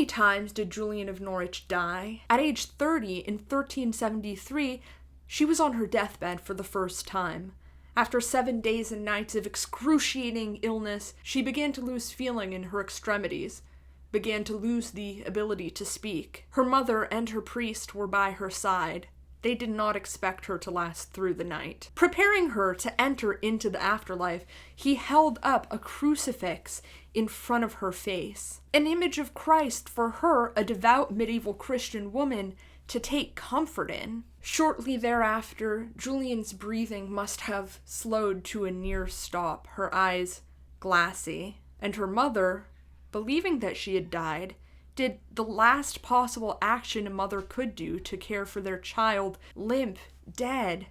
many times did Julian of Norwich die? At age 30 in 1373, she was on her deathbed for the first time. After 7 days and nights of excruciating illness, she began to lose feeling in her extremities, began to lose the ability to speak. Her mother and her priest were by her side. They did not expect her to last through the night. Preparing her to enter into the afterlife, he held up a crucifix in front of her face, an image of Christ for her, a devout medieval Christian woman, to take comfort in. Shortly thereafter, Julian's breathing must have slowed to a near stop, her eyes glassy, and her mother, believing that she had died, did the last possible action a mother could do to care for their child, limp, dead,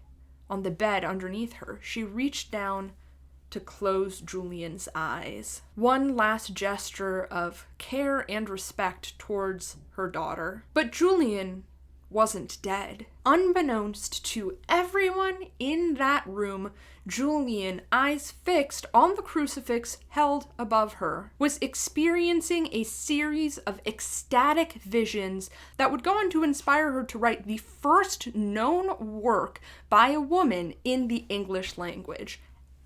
on the bed underneath her. She reached down to close Julian's eyes. One last gesture of care and respect towards her daughter. But Julian wasn't dead. Unbeknownst to everyone in that room, Julian, eyes fixed on the crucifix held above her, was experiencing a series of ecstatic visions that would go on to inspire her to write the first known work by a woman in the English language,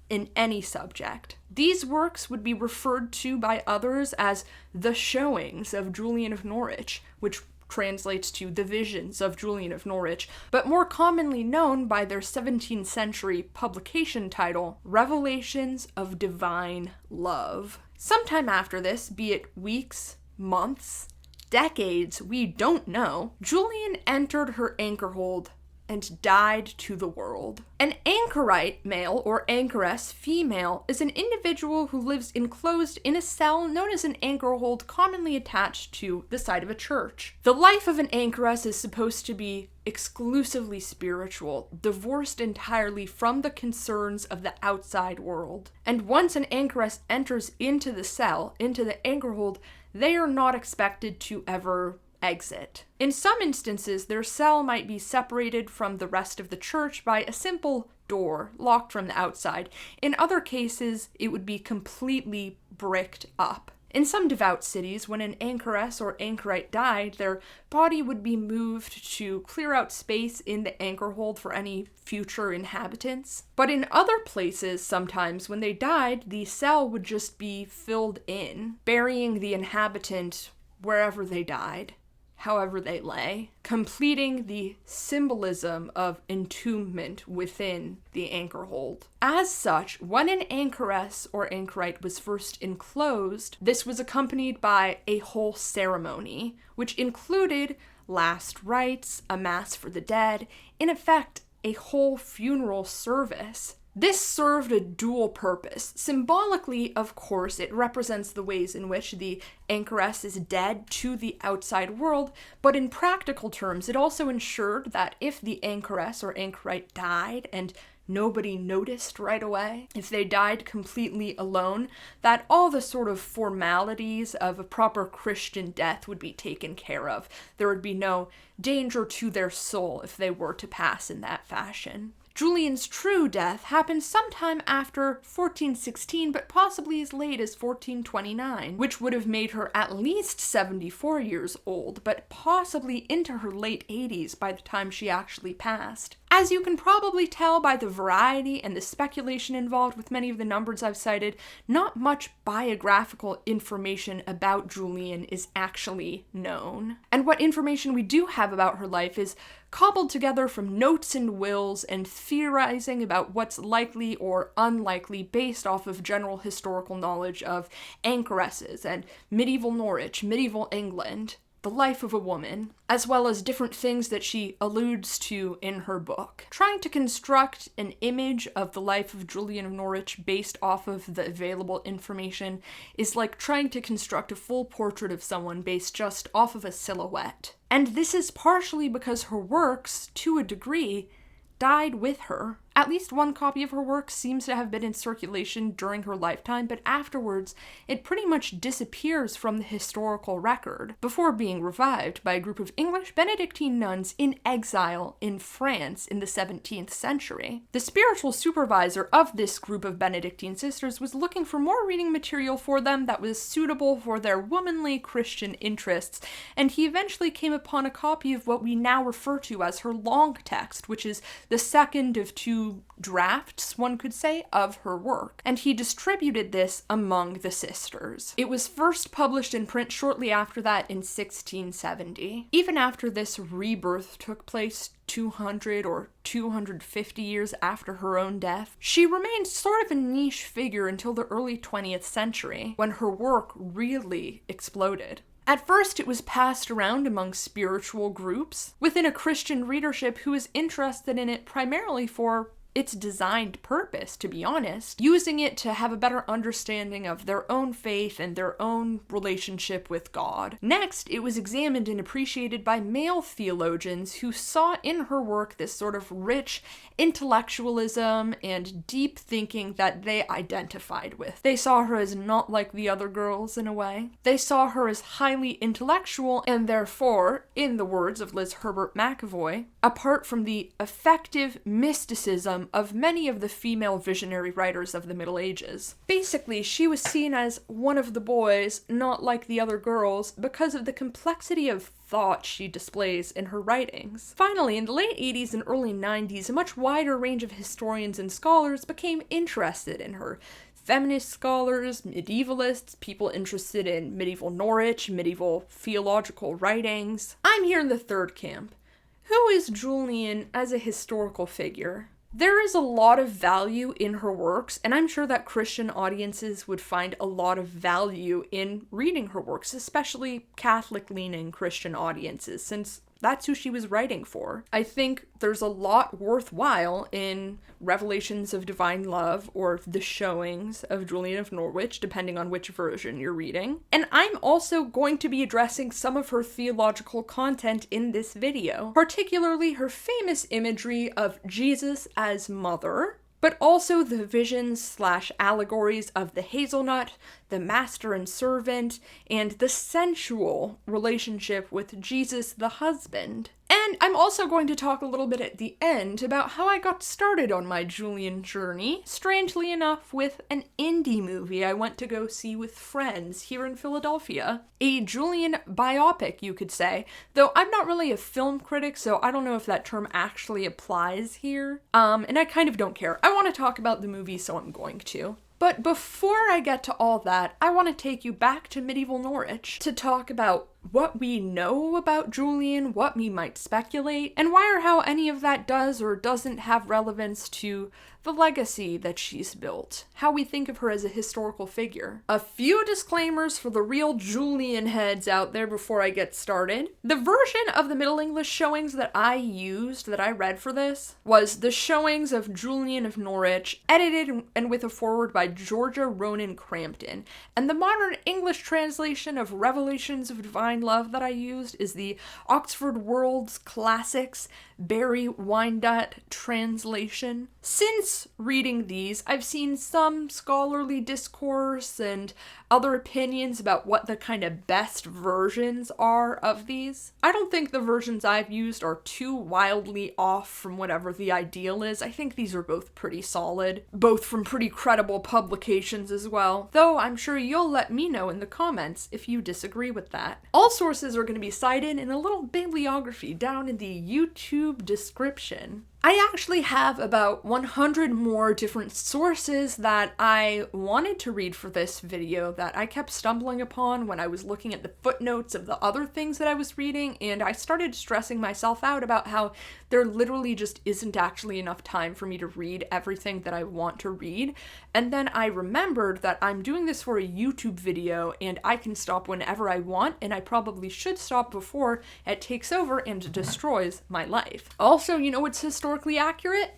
in any subject. These works would be referred to by others as the showings of Julian of Norwich, which translates to the visions of Julian of Norwich, but more commonly known by their 17th century publication title, Revelations of Divine Love. Sometime after this, be it weeks, months, decades, we don't know, Julian entered her anchorhold and died to the world. An anchorite male or anchoress female is an individual who lives enclosed in a cell known as an anchorhold, commonly attached to the side of a church. The life of an anchoress is supposed to be exclusively spiritual, divorced entirely from the concerns of the outside world. And once an anchoress enters into the cell, into the anchorhold, they are not expected to ever exit. In some instances, their cell might be separated from the rest of the church by a simple door, locked from the outside. In other cases, it would be completely bricked up. In some devout cities, when an anchoress or anchorite died, their body would be moved to clear out space in the anchorhold for any future inhabitants. But in other places, sometimes, when they died, the cell would just be filled in, burying the inhabitant wherever they died, however they lay, completing the symbolism of entombment within the anchorhold. As such, when an anchoress or anchorite was first enclosed, this was accompanied by a whole ceremony, which included last rites, a mass for the dead, in effect, a whole funeral service. This served a dual purpose. Symbolically, of course, it represents the ways in which the anchoress is dead to the outside world, but in practical terms, it also ensured that if the anchoress or anchorite died and nobody noticed right away, if they died completely alone, that all the sort of formalities of a proper Christian death would be taken care of. There would be no danger to their soul if they were to pass in that fashion. Julian's true death happened sometime after 1416, but possibly as late as 1429, which would have made her at least 74 years old, but possibly into her late 80s by the time she actually passed. As you can probably tell by the variety and the speculation involved with many of the numbers I've cited, not much biographical information about Julian is actually known. And what information we do have about her life is cobbled together from notes and wills and theorizing about what's likely or unlikely based off of general historical knowledge of anchoresses and medieval Norwich, medieval England, the life of a woman, as well as different things that she alludes to in her book. Trying to construct an image of the life of Julian of Norwich based off of the available information is like trying to construct a full portrait of someone based just off of a silhouette. And this is partially because her works, to a degree, died with her. At least one copy of her work seems to have been in circulation during her lifetime, but afterwards it pretty much disappears from the historical record, before being revived by a group of English Benedictine nuns in exile in France in the 17th century. The spiritual supervisor of this group of Benedictine sisters was looking for more reading material for them that was suitable for their womanly Christian interests, and he eventually came upon a copy of what we now refer to as her long text, which is the second of two drafts, one could say, of her work, and he distributed this among the sisters. It was first published in print shortly after that in 1670. Even after this rebirth took place 200 or 250 years after her own death, she remained sort of a niche figure until the early 20th century, when her work really exploded. At first, it was passed around among spiritual groups within a Christian readership who was interested in it primarily for its designed purpose, to be honest, using it to have a better understanding of their own faith and their own relationship with God. Next, it was examined and appreciated by male theologians who saw in her work this sort of rich intellectualism and deep thinking that they identified with. They saw her as not like the other girls in a way. They saw her as highly intellectual and therefore, in the words of Liz Herbert McAvoy, apart from the effective mysticism of many of the female visionary writers of the Middle Ages. Basically, she was seen as one of the boys, not like the other girls, because of the complexity of thought she displays in her writings. Finally, in the late 80s and early 90s, a much wider range of historians and scholars became interested in her. Feminist scholars, medievalists, people interested in medieval Norwich, medieval theological writings. I'm here in the third camp. Who is Julian as a historical figure? There is a lot of value in her works, and I'm sure that Christian audiences would find a lot of value in reading her works, especially Catholic-leaning Christian audiences, since that's who she was writing for. I think there's a lot worthwhile in Revelations of Divine Love or The Showings of Julian of Norwich, depending on which version you're reading. And I'm also going to be addressing some of her theological content in this video, particularly her famous imagery of Jesus as mother, but also the visions/allegories of the hazelnut, the master and servant, and the sensual relationship with Jesus the husband. And I'm also going to talk a little bit at the end about how I got started on my Julian journey, strangely enough with an indie movie I went to go see with friends here in Philadelphia. A Julian biopic, you could say, though I'm not really a film critic, so I don't know if that term actually applies here. And I kind of don't care. I want to talk about the movie, so I'm going to. But before I get to all that, I want to take you back to medieval Norwich to talk about what we know about Julian, what we might speculate, and why or how any of that does or doesn't have relevance to the legacy that she's built, how we think of her as a historical figure. A few disclaimers for the real Julian heads out there before I get started. The version of the Middle English showings that I used, that I read for this, was The Showings of Julian of Norwich, edited and with a foreword by Georgia Ronan Crampton. And the modern English translation of Revelations of Divine Love that I used is the Oxford World's Classics Barry Wyandotte translation. Since reading these, I've seen some scholarly discourse and other opinions about what the kind of best versions are of these. I don't think the versions I've used are too wildly off from whatever the ideal is. I think these are both pretty solid, both from pretty credible publications as well, though I'm sure you'll let me know in the comments if you disagree with that. All sources are going to be cited in a little bibliography down in the YouTube description. I actually have about 100 more different sources that I wanted to read for this video that I kept stumbling upon when I was looking at the footnotes of the other things that I was reading, and I started stressing myself out about how there literally just isn't actually enough time for me to read everything that I want to read. And then I remembered that I'm doing this for a YouTube video and I can stop whenever I want, and I probably should stop before it takes over and destroys my life. Also, you know what's historically accurate?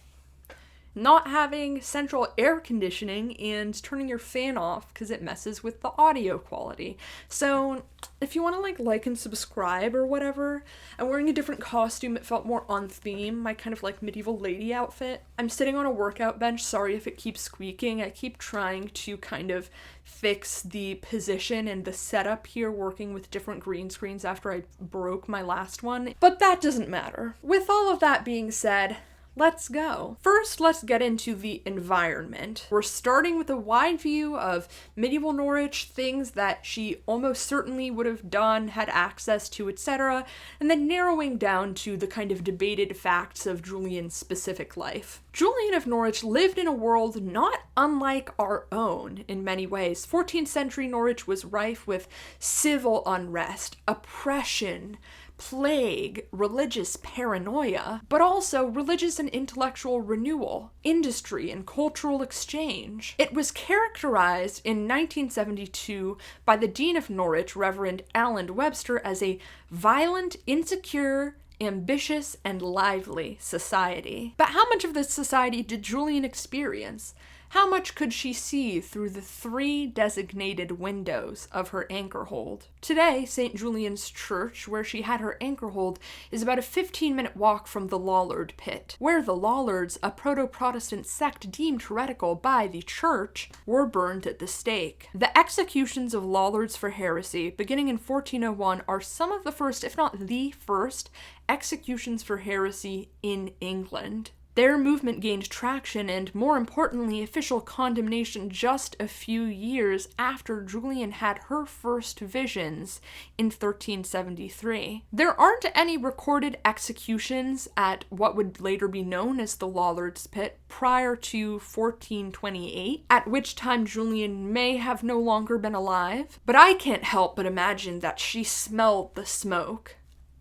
not having central air conditioning and turning your fan off because it messes with the audio quality. So if you want to like and subscribe or whatever, I'm wearing a different costume. It felt more on theme, my kind of like medieval lady outfit. I'm sitting on a workout bench. Sorry if it keeps squeaking. I keep trying to kind of fix the position and the setup here, working with different green screens after I broke my last one. But that doesn't matter. With all of that being said, let's go. First, let's get into the environment. We're starting with a wide view of medieval Norwich, things that she almost certainly would have done, had access to, etc., and then narrowing down to the kind of debated facts of Julian's specific life. Julian of Norwich lived in a world not unlike our own in many ways. 14th century Norwich was rife with civil unrest, oppression, plague, religious paranoia, but also religious and intellectual renewal, industry and cultural exchange. It was characterized in 1972 by the Dean of Norwich, Reverend Alan Webster, as a violent, insecure, ambitious, and lively society. But how much of this society did Julian experience? How much could she see through the 3 designated windows of her anchor hold? Today, St. Julian's Church, where she had her anchor hold, is about a 15-minute walk from the Lollard pit, where the Lollards, a proto-Protestant sect deemed heretical by the Church, were burned at the stake. The executions of Lollards for heresy, beginning in 1401, are some of the first, if not the first, executions for heresy in England. Their movement gained traction and, more importantly, official condemnation just a few years after Julian had her first visions in 1373. There aren't any recorded executions at what would later be known as the Lollards Pit prior to 1428, at which time Julian may have no longer been alive, but I can't help but imagine that she smelled the smoke.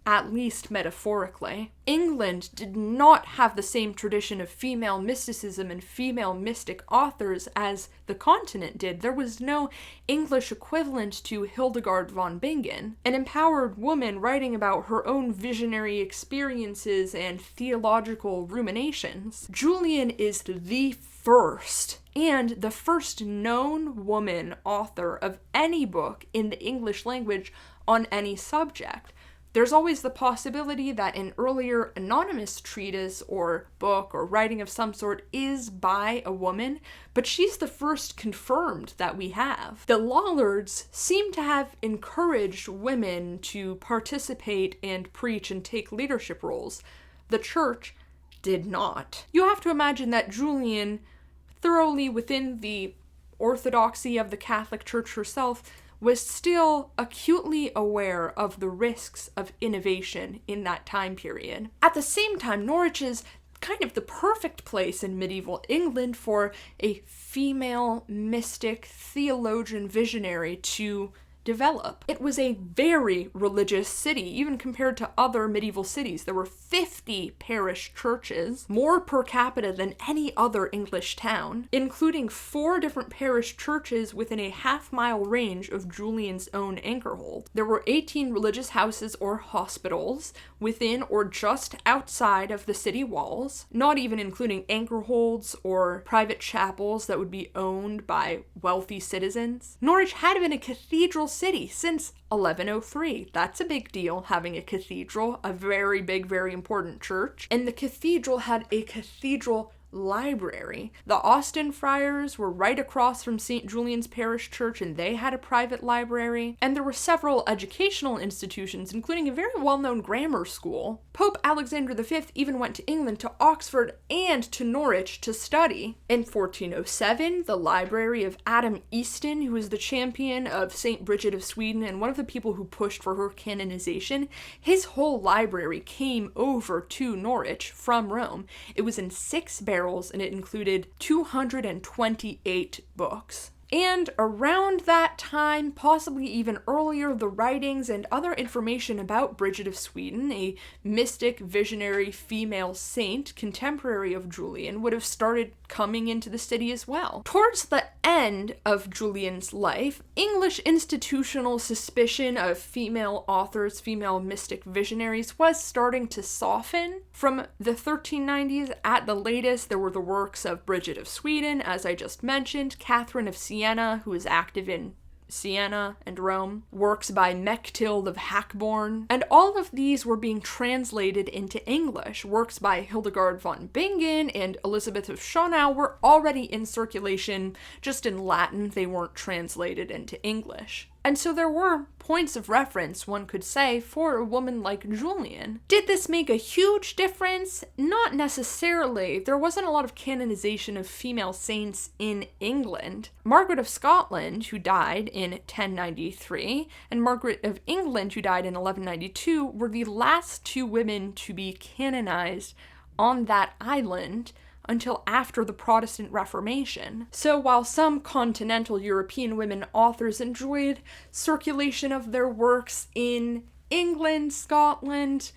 At least metaphorically. England did not have the same tradition of female mysticism and female mystic authors as the continent did. There was no English equivalent to Hildegard von Bingen, an empowered woman writing about her own visionary experiences and theological ruminations. Julian is the first, and the first known woman author of any book in the English language on any subject. There's always the possibility that an earlier anonymous treatise or book or writing of some sort is by a woman, but she's the first confirmed that we have. The Lollards seem to have encouraged women to participate and preach and take leadership roles. The Church did not. You have to imagine that Julian, thoroughly within the orthodoxy of the Catholic Church herself, was still acutely aware of the risks of innovation in that time period. At the same time, Norwich is kind of the perfect place in medieval England for a female mystic theologian visionary to develop. It was a very religious city, even compared to other medieval cities. There were 50 parish churches, more per capita than any other English town, including 4 different parish churches within a half-mile range of Julian's own anchorhold. There were 18 religious houses or hospitals within or just outside of the city walls, not even including anchorholds or private chapels that would be owned by wealthy citizens. Norwich had been a cathedral city since 1103. That's a big deal, having a cathedral, a very big, very important church. And the cathedral had a cathedral library. The Austin Friars were right across from St. Julian's Parish Church, and they had a private library. And there were several educational institutions, including a very well-known grammar school. Pope Alexander V even went to England, to Oxford, and to Norwich to study. In 1407, the library of Adam Easton, who was the champion of St. Bridget of Sweden and one of the people who pushed for her canonization, his whole library came over to Norwich from Rome. It was in 6 barrels, and it included 228 books. And around that time, possibly even earlier, the writings and other information about Bridget of Sweden, a mystic, visionary female saint, contemporary of Julian, would have started coming into the city as well. Towards the end of Julian's life, English institutional suspicion of female authors, female mystic visionaries, was starting to soften. From the 1390s, at the latest, there were the works of Bridget of Sweden, as I just mentioned, Catherine of Siena, who was active in Siena and Rome, works by Mechthild of Hackborn, and all of these were being translated into English. Works by Hildegard von Bingen and Elizabeth of Schonau were already in circulation, just in Latin. They weren't translated into English. And so there were points of reference, one could say, for a woman like Julian. Did this make a huge difference? Not necessarily. There wasn't a lot of canonization of female saints in England. Margaret of Scotland, who died in 1093, and Margaret of England, who died in 1192, were the last two women to be canonized on that island until after the Protestant Reformation. So while some continental European women authors enjoyed circulation of their works in England, Scotland,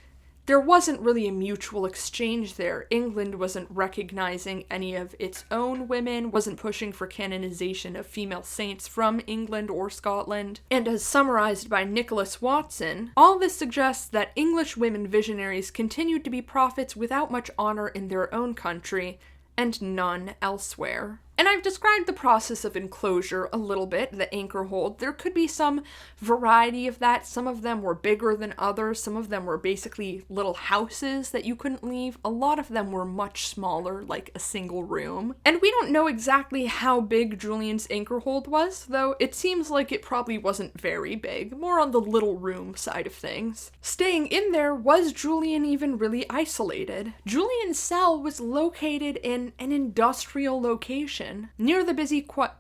there wasn't really a mutual exchange there. England wasn't recognizing any of its own women, wasn't pushing for canonization of female saints from England or Scotland. And as summarized by Nicholas Watson, all this suggests that English women visionaries continued to be prophets without much honor in their own country, and none elsewhere. And I've described the process of enclosure a little bit, the anchor hold. There could be some variety of that. Some of them were bigger than others. Some of them were basically little houses that you couldn't leave. A lot of them were much smaller, like a single room. And we don't know exactly how big Julian's anchor hold was, though it seems like it probably wasn't very big, more on the little room side of things. Staying in there, was Julian even really isolated? Julian's cell was located in an industrial location near the busy quays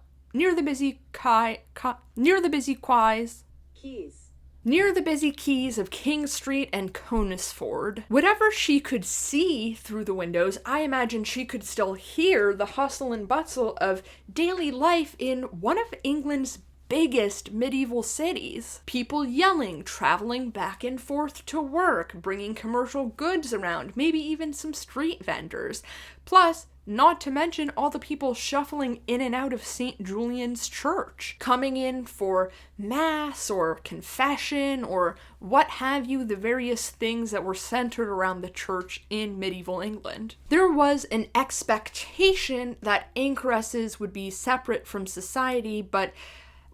of King Street and Conisford. Whatever she could see through the windows, I imagine she could still hear the hustle and bustle of daily life in one of England's biggest medieval cities. People yelling, traveling back and forth to work, bringing commercial goods around, maybe even some street vendors. Plus, not to mention all the people shuffling in and out of St. Julian's Church, coming in for mass or confession or what have you, the various things that were centered around the church in medieval England. There was an expectation that anchoresses would be separate from society, but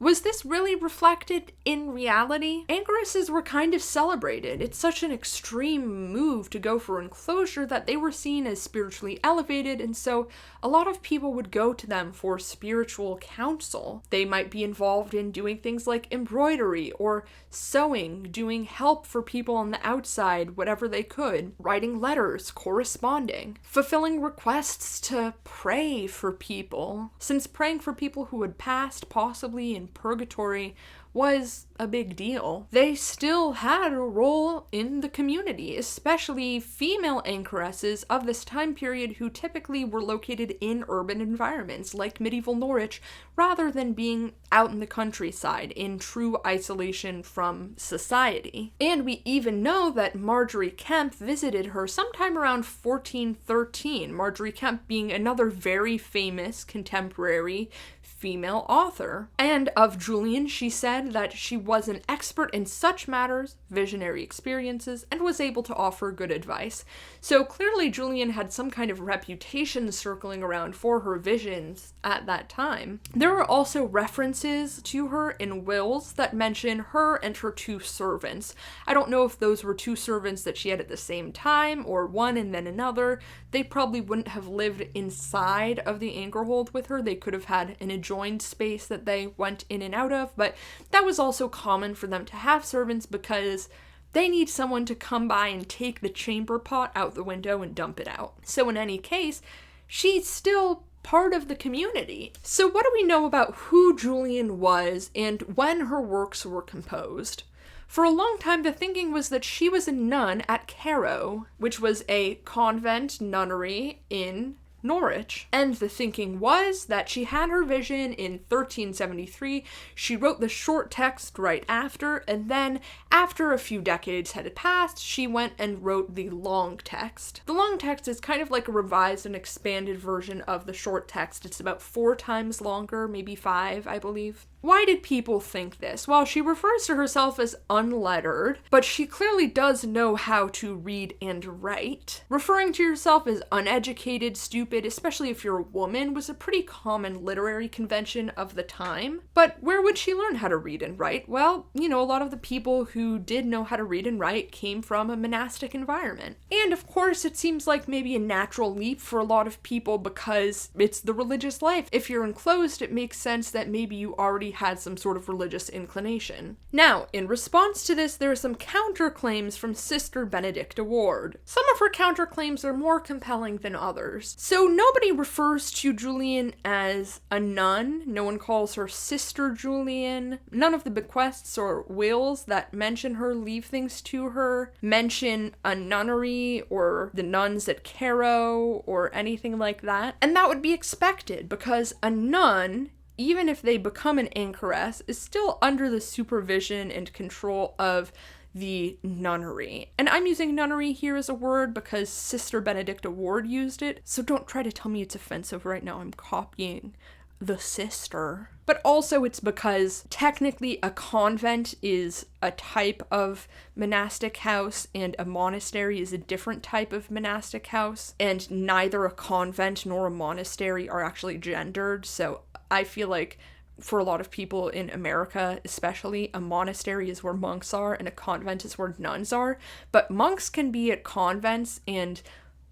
was this really reflected in reality? Anchoresses were kind of celebrated. It's such an extreme move to go for enclosure that they were seen as spiritually elevated, and so a lot of people would go to them for spiritual counsel. They might be involved in doing things like embroidery or sewing, doing help for people on the outside, whatever they could, writing letters, corresponding, fulfilling requests to pray for people, since praying for people who had passed, possibly in purgatory, was a big deal. They still had a role in the community, especially female anchoresses of this time period who typically were located in urban environments like medieval Norwich, rather than being out in the countryside in true isolation from society. And we even know that Margery Kempe visited her sometime around 1413, Margery Kempe being another very famous contemporary female author. And of Julian, she said that she was an expert in such matters, visionary experiences, and was able to offer good advice. So clearly Julian had some kind of reputation circling around for her visions at that time. There are also references to her in wills that mention her and her two servants. I don't know if those were two servants that she had at the same time, or one and then another. They probably wouldn't have lived inside of the anchorhold with her. They could have had an adjoined space that they went in and out of, but that was also common for them to have servants because they need someone to come by and take the chamber pot out the window and dump it out. So in any case, she's still part of the community. So what do we know about who Julian was and when her works were composed? For a long time, the thinking was that she was a nun at Cairo, which was a convent nunnery in Norwich. And the thinking was that she had her vision in 1373, she wrote the short text right after, and then after a few decades had passed, she went and wrote the long text. The long text is kind of like a revised and expanded version of the short text. It's about 4 times longer, maybe 5, I believe. Why did people think this? Well, she refers to herself as unlettered, but she clearly does know how to read and write. Referring to yourself as uneducated, stupid, especially if you're a woman, was a pretty common literary convention of the time. But where would she learn how to read and write? Well, a lot of the people who did know how to read and write came from a monastic environment. And of course, it seems like maybe a natural leap for a lot of people because it's the religious life. If you're enclosed, it makes sense that maybe you already had some sort of religious inclination. Now, in response to this, there are some counterclaims from Sister Benedicta Ward. Some of her counterclaims are more compelling than others. So nobody refers to Julian as a nun. No one calls her Sister Julian. None of the bequests or wills that mention her, leave things to her, mention a nunnery or the nuns at Cairo or anything like that. And that would be expected because a nun, even if they become an anchoress, is still under the supervision and control of the nunnery. And I'm using nunnery here as a word because Sister Benedicta Ward used it, so don't try to tell me it's offensive right now. I'm copying the sister. But also it's because technically a convent is a type of monastic house and a monastery is a different type of monastic house, and neither a convent nor a monastery are actually gendered, so I feel like for a lot of people in America, especially, a monastery is where monks are and a convent is where nuns are. But monks can be at convents and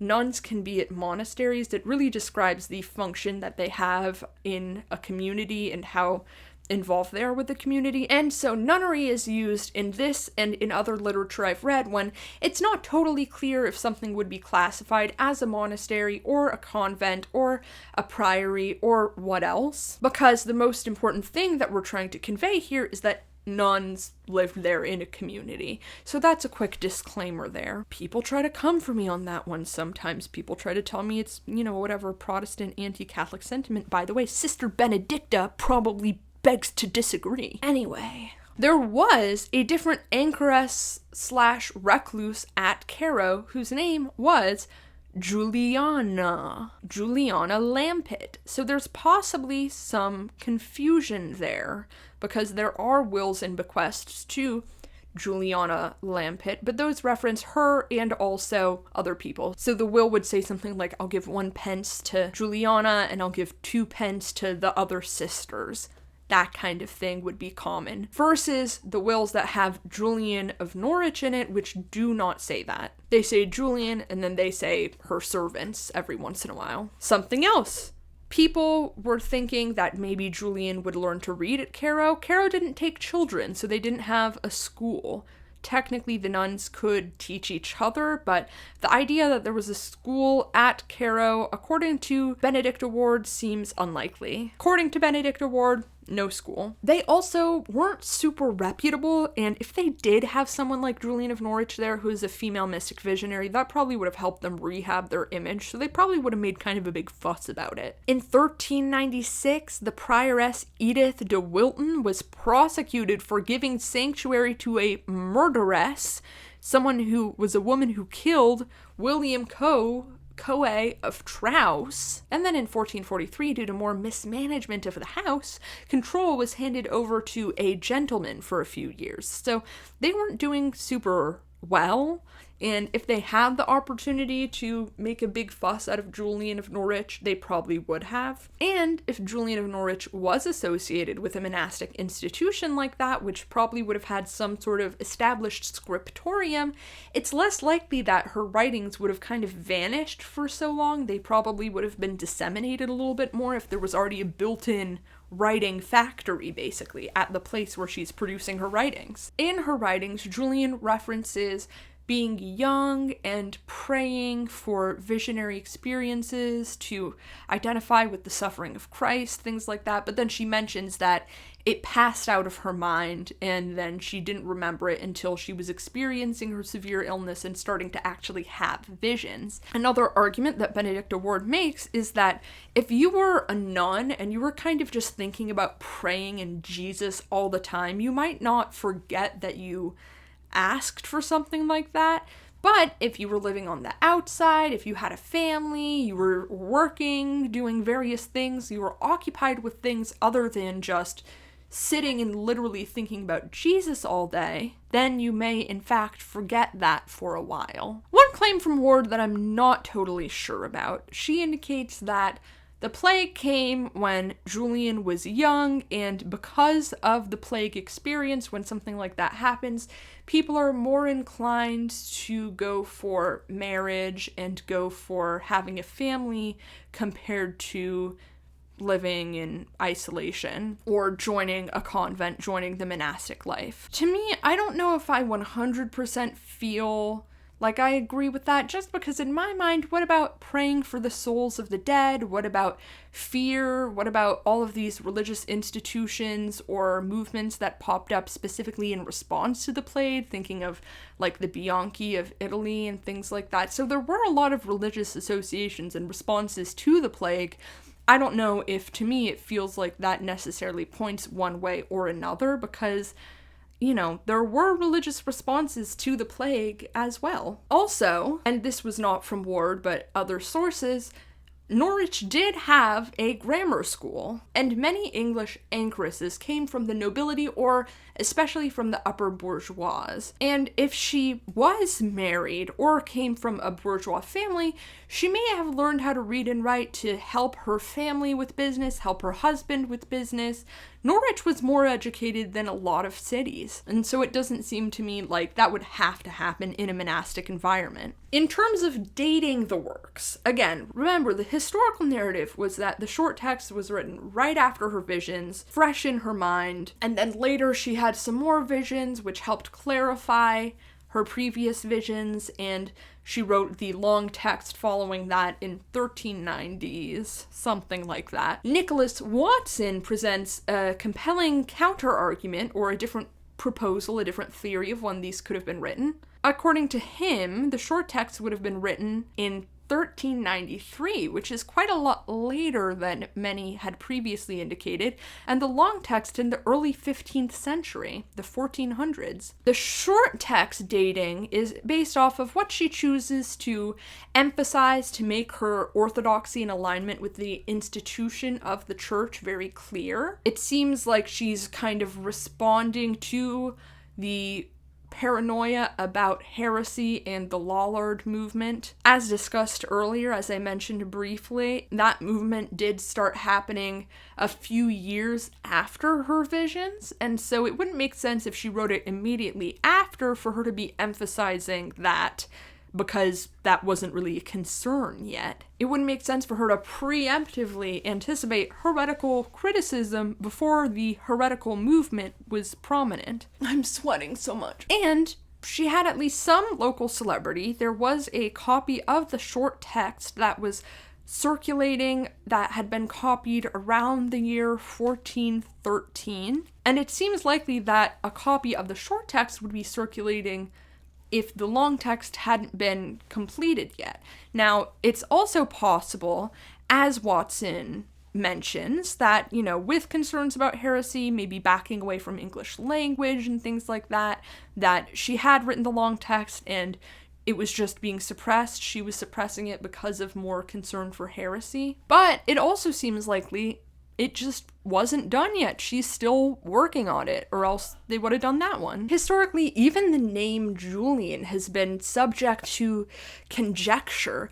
nuns can be at monasteries. It really describes the function that they have in a community and how involved they are with the community. And so nunnery is used in this and in other literature I've read when it's not totally clear if something would be classified as a monastery or a convent or a priory or what else, because the most important thing that we're trying to convey here is that nuns lived there in a community. So that's a quick disclaimer there. People try to come for me on that one sometimes. People try to tell me it's, whatever Protestant anti-Catholic sentiment. By the way, Sister Benedicta probably begs to disagree. Anyway, there was a different anchoress / recluse at Cairo whose name was Juliana Lampett. So there's possibly some confusion there because there are wills and bequests to Juliana Lampett, but those reference her and also other people. So the will would say something like, I'll give 1 pence to Juliana and I'll give 2 pence to the other sisters. That kind of thing would be common. Versus the wills that have Julian of Norwich in it, which do not say that. They say Julian, and then they say her servants every once in a while. Something else. People were thinking that maybe Julian would learn to read at Cairo. Cairo didn't take children, so they didn't have a school. Technically, the nuns could teach each other, but the idea that there was a school at Cairo, according to Benedicta Ward, seems unlikely. According to Benedicta Ward, no school. They also weren't super reputable, and if they did have someone like Julian of Norwich there who is a female mystic visionary, that probably would have helped them rehab their image, so they probably would have made kind of a big fuss about it. In 1396, the prioress Edith de Wilton was prosecuted for giving sanctuary to a murderess, someone who was a woman who killed William Coe of Trouse. And then in 1443, due to more mismanagement of the house, control was handed over to a gentleman for a few years. So they weren't doing super well, and if they had the opportunity to make a big fuss out of Julian of Norwich, they probably would have. And if Julian of Norwich was associated with a monastic institution like that, which probably would have had some sort of established scriptorium, it's less likely that her writings would have kind of vanished for so long. They probably would have been disseminated a little bit more if there was already a built-in writing factory, basically, at the place where she's producing her writings. In her writings, Julian references being young and praying for visionary experiences to identify with the suffering of Christ, things like that. But then she mentions that it passed out of her mind, and then she didn't remember it until she was experiencing her severe illness and starting to actually have visions. Another argument that Benedicta Ward makes is that if you were a nun and you were kind of just thinking about praying and Jesus all the time, you might not forget that you asked for something like that. But if you were living on the outside, if you had a family, you were working, doing various things, you were occupied with things other than just sitting and literally thinking about Jesus all day, then you may in fact forget that for a while. One claim from Ward that I'm not totally sure about, she indicates that the plague came when Julian was young, and because of the plague experience, when something like that happens, people are more inclined to go for marriage and go for having a family compared to living in isolation or joining a convent, joining the monastic life. To me, I don't know if I 100% feel like I agree with that, just because in my mind, what about praying for the souls of the dead? What about fear? What about all of these religious institutions or movements that popped up specifically in response to the plague? Thinking of like the Bianchi of Italy and things like that. So there were a lot of religious associations and responses to the plague. I don't know if, to me, it feels like that necessarily points one way or another, because there were religious responses to the plague as well. Also, and this was not from Ward, but other sources, Norwich did have a grammar school, and many English anchoresses came from the nobility or especially from the upper bourgeois. And if she was married or came from a bourgeois family, she may have learned how to read and write to help her family with business, help her husband with business. Norwich was more educated than a lot of cities, and so it doesn't seem to me like that would have to happen in a monastic environment. In terms of dating the works, again, remember the historical narrative was that the short text was written right after her visions, fresh in her mind, and then later she had some more visions which helped clarify her previous visions, and she wrote the long text following that in 1390s, something like that. Nicholas Watson presents a compelling counter-argument, or a different proposal, a different theory of when these could have been written. According to him, the short text would have been written in 1393, which is quite a lot later than many had previously indicated, and the long text in the early 15th century, the 1400s. The short text dating is based off of what she chooses to emphasize to make her orthodoxy and alignment with the institution of the church very clear. It seems like she's kind of responding to the paranoia about heresy and the Lollard movement. As discussed earlier, as I mentioned briefly, that movement did start happening a few years after her visions, and so it wouldn't make sense if she wrote it immediately after for her to be emphasizing that, because that wasn't really a concern yet. It wouldn't make sense for her to preemptively anticipate heretical criticism before the heretical movement was prominent. I'm sweating so much. And she had at least some local celebrity. There was a copy of the short text that was circulating that had been copied around the year 1413. And it seems likely that a copy of the short text would be circulating if the long text hadn't been completed yet. Now, it's also possible, as Watson mentions, that, with concerns about heresy, maybe backing away from English language and things like that, that she had written the long text and it was just being suppressed. She was suppressing it because of more concern for heresy. But it also seems likely it just wasn't done yet. She's still working on it, or else they would have done that one. Historically, even the name Julian has been subject to conjecture.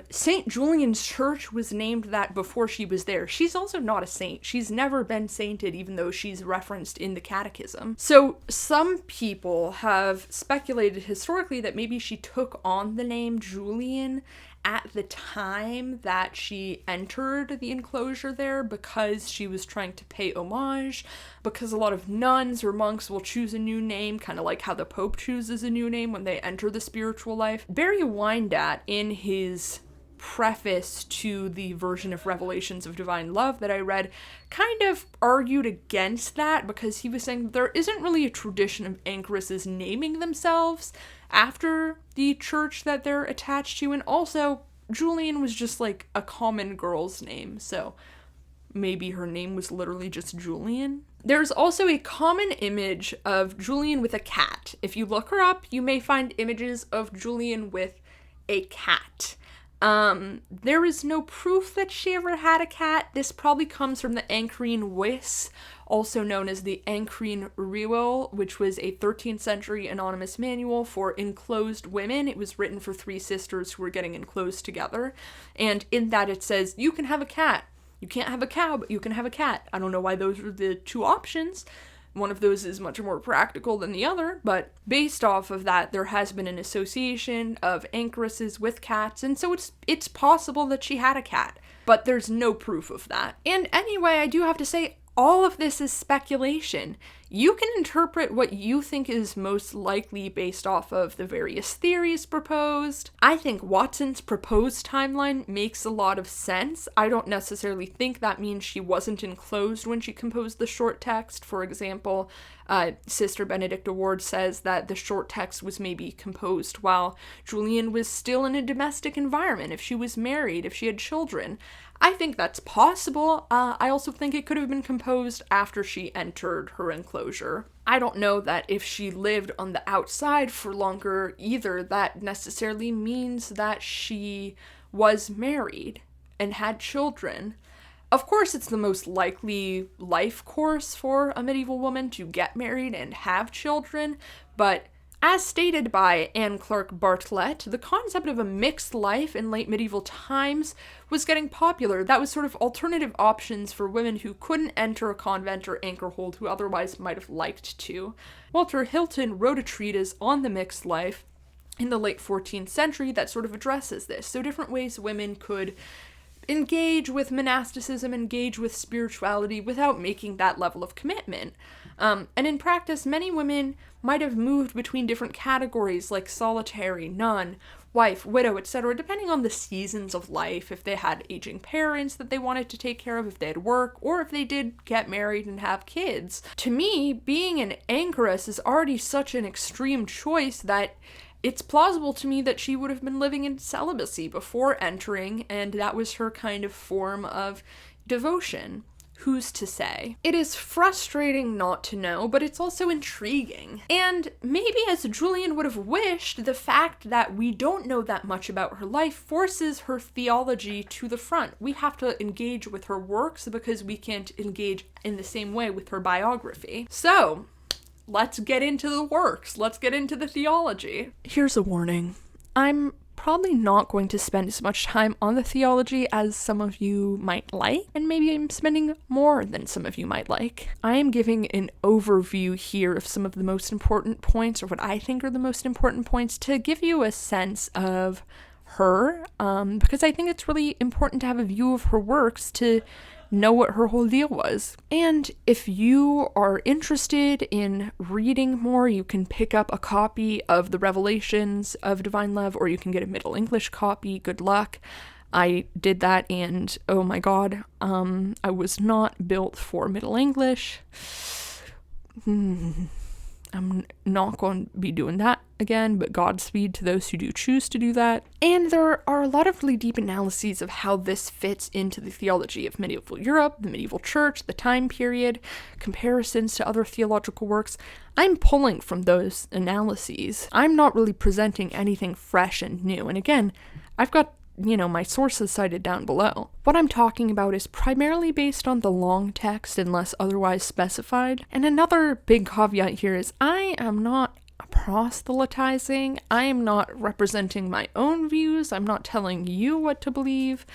St. Julian's Church was named that before she was there. She's also not a saint. She's never been sainted, even though she's referenced in the catechism. So some people have speculated historically that maybe she took on the name Julian at the time that she entered the enclosure there, because she was trying to pay homage, because a lot of nuns or monks will choose a new name, kind of like how the Pope chooses a new name when they enter the spiritual life. Barry Wyandotte, in his preface to the version of Revelations of Divine Love that I read kind of argued against that, because he was saying there isn't really a tradition of anchoresses naming themselves after the church that they're attached to, and also Julian was just like a common girl's name, so maybe her name was literally just Julian. There's also a common image of Julian with a cat. If you look her up, you may find images of Julian with a cat. There is no proof that she ever had a cat. This probably comes from the Anchoresses Wis, also known as the Anchoresses Rewel, which was a 13th century anonymous manual for enclosed women. It was written for 3 sisters who were getting enclosed together, and in that it says, you can have a cat. You can't have a cow, but you can have a cat. I don't know why those are the 2 options. One of those is much more practical than the other, but based off of that, there has been an association of anchoresses with cats, and so it's possible that she had a cat, but there's no proof of that. And anyway, I do have to say, all of this is speculation. You can interpret what you think is most likely based off of the various theories proposed. I think Watson's proposed timeline makes a lot of sense. I don't necessarily think that means she wasn't enclosed when she composed the short text. For example, Sister Benedicta Ward says that the short text was maybe composed while Julian was still in a domestic environment, if she was married, if she had children. I think that's possible. I also think it could have been composed after she entered her enclosure. I don't know that if she lived on the outside for longer either, that necessarily means that she was married and had children. Of course, it's the most likely life course for a medieval woman to get married and have children, but as stated by Anne Clark Bartlett, the concept of a mixed life in late medieval times was getting popular. That was sort of alternative options for women who couldn't enter a convent or anchor hold who otherwise might have liked to. Walter Hilton wrote a treatise on the mixed life in the late 14th century that sort of addresses this. So different ways women could engage with monasticism, engage with spirituality without making that level of commitment. And in practice, many women might have moved between different categories like solitary, nun, wife, widow, etc., depending on the seasons of life, if they had aging parents that they wanted to take care of, if they had work, or if they did get married and have kids. To me, being an anchoress is already such an extreme choice that it's plausible to me that she would have been living in celibacy before entering, and that was her kind of form of devotion. Who's to say? It is frustrating not to know, but it's also intriguing. And maybe as Julian would have wished, the fact that we don't know that much about her life forces her theology to the front. We have to engage with her works because we can't engage in the same way with her biography. So, let's get into the works. Let's get into the theology. Here's a warning. I'm probably not going to spend as much time on the theology as some of you might like, and maybe I'm spending more than some of you might like. I am giving an overview here of some of the most important points, or what I think are the most important points, to give you a sense of her, because I think it's really important to have a view of her works to know what her whole deal was. And if you are interested in reading more, you can pick up a copy of the Revelations of Divine Love, or you can get a Middle English copy. Good luck. I did that, and oh my god, I was not built for Middle English. I'm not going to be doing that again, but Godspeed to those who do choose to do that. And there are a lot of really deep analyses of how this fits into the theology of medieval Europe, the medieval church, the time period, comparisons to other theological works. I'm pulling from those analyses. I'm not really presenting anything fresh and new. And again, I've got my sources cited down below. What I'm talking about is primarily based on the long text unless otherwise specified. And another big caveat here is I am not proselytizing. I am not representing my own views. I'm not telling you what to believe.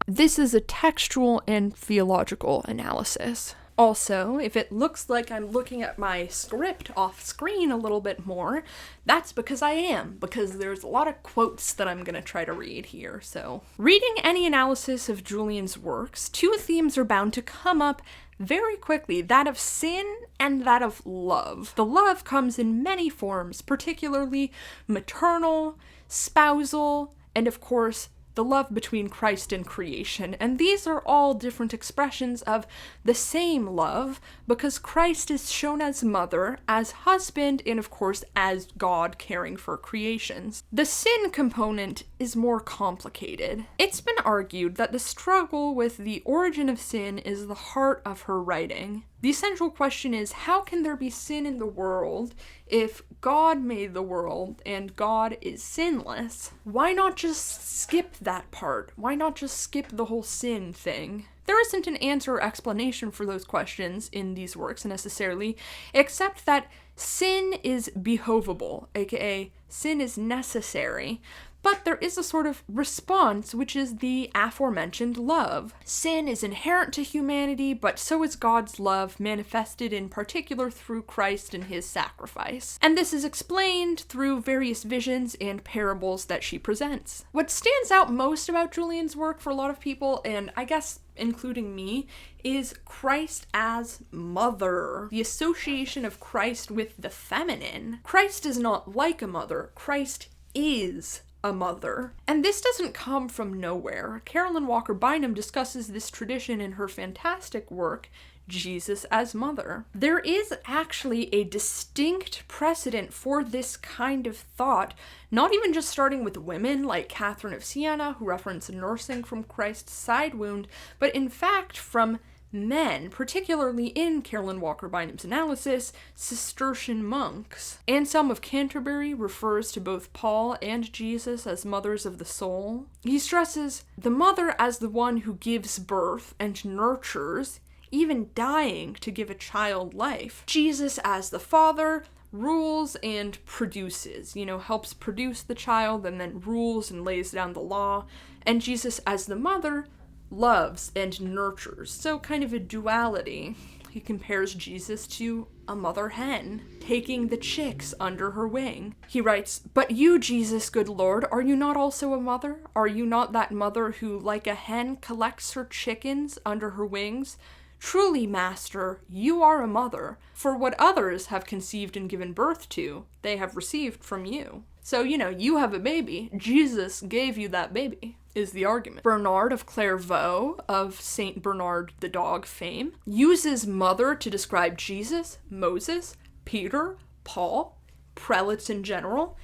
This is a textual and theological analysis. Also, if it looks like I'm looking at my script off screen a little bit more, that's because I am, because there's a lot of quotes that I'm going to try to read here. So, reading any analysis of Julian's works, 2 themes are bound to come up very quickly, that of sin and that of love. The love comes in many forms, particularly maternal, spousal, and of course, the love between Christ and creation. And these are all different expressions of the same love, because Christ is shown as mother, as husband, and of course as God caring for creations. The sin component is more complicated. It's been argued that the struggle with the origin of sin is the heart of her writing. The essential question is, how can there be sin in the world if God made the world and God is sinless? Why not just skip that part? Why not just skip the whole sin thing? There isn't an answer or explanation for those questions in these works necessarily, except that sin is behovable, aka sin is necessary. But there is a sort of response, which is the aforementioned love. Sin is inherent to humanity, but so is God's love, manifested in particular through Christ and his sacrifice. And this is explained through various visions and parables that she presents. What stands out most about Julian's work for a lot of people, and I guess including me, is Christ as mother. The association of Christ with the feminine. Christ is not like a mother. Christ is a mother. And this doesn't come from nowhere. Carolyn Walker Bynum discusses this tradition in her fantastic work, Jesus as Mother. There is actually a distinct precedent for this kind of thought, not even just starting with women like Catherine of Siena, who reference nursing from Christ's side wound, but in fact from men, particularly in Carolyn Walker Bynum's analysis, Cistercian monks. Anselm of Canterbury refers to both Paul and Jesus as mothers of the soul. He stresses the mother as the one who gives birth and nurtures, even dying to give a child life. Jesus as the father rules and produces, helps produce the child and then rules and lays down the law. And Jesus as the mother loves and nurtures. So kind of a duality. He compares Jesus to a mother hen, taking the chicks under her wing. He writes, "But you, Jesus, good Lord, are you not also a mother? Are you not that mother who, like a hen, collects her chickens under her wings? Truly, Master, you are a mother, for what others have conceived and given birth to, they have received from you." So, you have a baby. Jesus gave you that baby, is the argument. Bernard of Clairvaux, of St. Bernard the dog fame, uses mother to describe Jesus, Moses, Peter, Paul, prelates in general,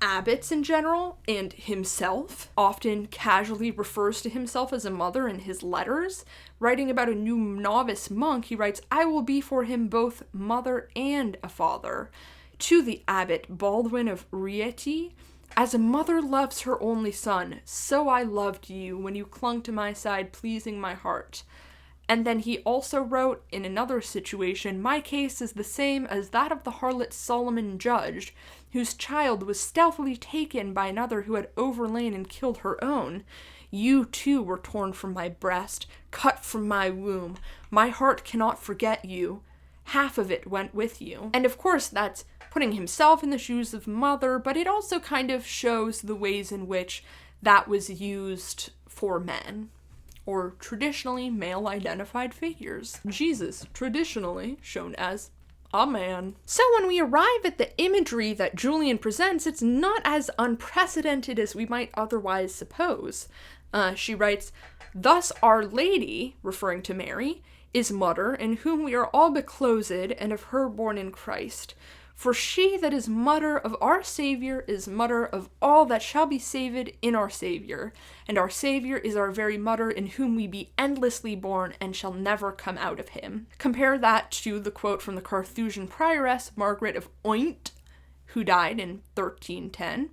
abbots in general, and himself. Often casually refers to himself as a mother in his letters. Writing about a new novice monk, he writes, "I will be for him both mother and a father." To the abbot Baldwin of Rieti, "As a mother loves her only son, so I loved you when you clung to my side, pleasing my heart." And then he also wrote, in another situation, "My case is the same as that of the harlot Solomon judged, whose child was stealthily taken by another who had overlain and killed her own. You too were torn from my breast, cut from my womb. My heart cannot forget you. Half of it went with you." And of course that's putting himself in the shoes of mother, but it also kind of shows the ways in which that was used for men, or traditionally male-identified figures. Jesus, traditionally shown as a man. So when we arrive at the imagery that Julian presents, it's not as unprecedented as we might otherwise suppose. She writes, "Thus Our Lady," referring to Mary, "is mother, in whom we are all beclothed, and of her born in Christ. For she that is mother of our Saviour is mother of all that shall be saved in our Saviour. And our Saviour is our very mother, in whom we be endlessly born, and shall never come out of him." Compare that to the quote from the Carthusian prioress, Margaret of Oint, who died in 1310.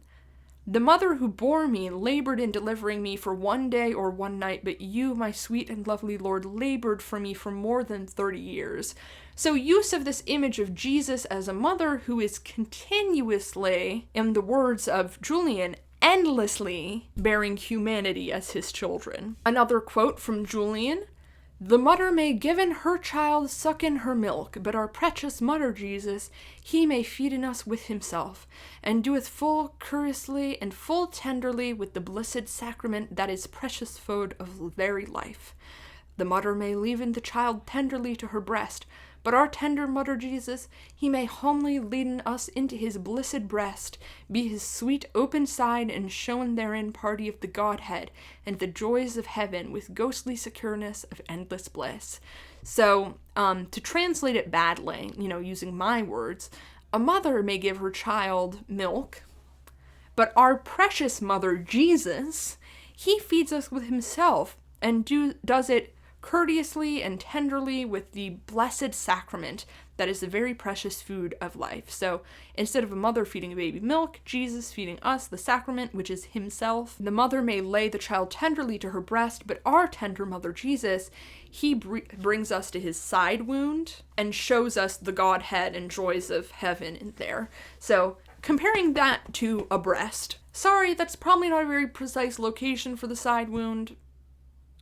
"The mother who bore me labored in delivering me for one day or one night, but you, my sweet and lovely Lord, labored for me for more than 30 years. So use of this image of Jesus as a mother who is continuously, in the words of Julian, endlessly bearing humanity as his children. Another quote from Julian, "The mother may give in her child suck in her milk, but our precious mother Jesus, he may feed in us with himself, and doeth full curiously and full tenderly with the blessed sacrament that is precious food of very life. The mother may leave in the child tenderly to her breast, But our tender mother Jesus, he may humbly leaden us into his blessed breast, be his sweet open side, and shown therein party of the Godhead, and the joys of heaven, with ghostly secureness of endless bliss. So, to translate it badly, using my words, a mother may give her child milk, but our precious mother Jesus, he feeds us with himself, and does it courteously and tenderly with the blessed sacrament that is the very precious food of life. So instead of a mother feeding a baby milk, Jesus feeding us the sacrament, which is himself. The mother may lay the child tenderly to her breast, but our tender mother Jesus, he brings us to his side wound and shows us the Godhead and joys of heaven in there. So comparing that to a breast, sorry, that's probably not a very precise location for the side wound.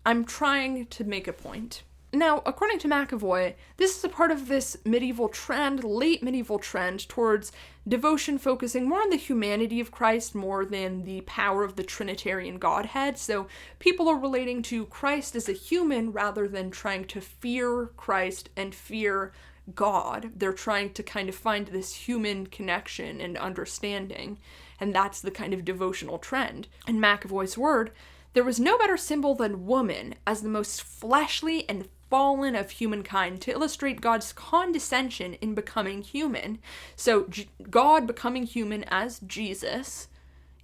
I'm trying to make a point. Now, according to McAvoy, this is a part of this late medieval trend towards devotion focusing more on the humanity of Christ more than the power of the Trinitarian Godhead. So people are relating to Christ as a human rather than trying to fear Christ and fear God. They're trying to kind of find this human connection and understanding, and that's the kind of devotional trend. In McAvoy's word, there was no better symbol than woman as the most fleshly and fallen of humankind to illustrate God's condescension in becoming human. So God becoming human as Jesus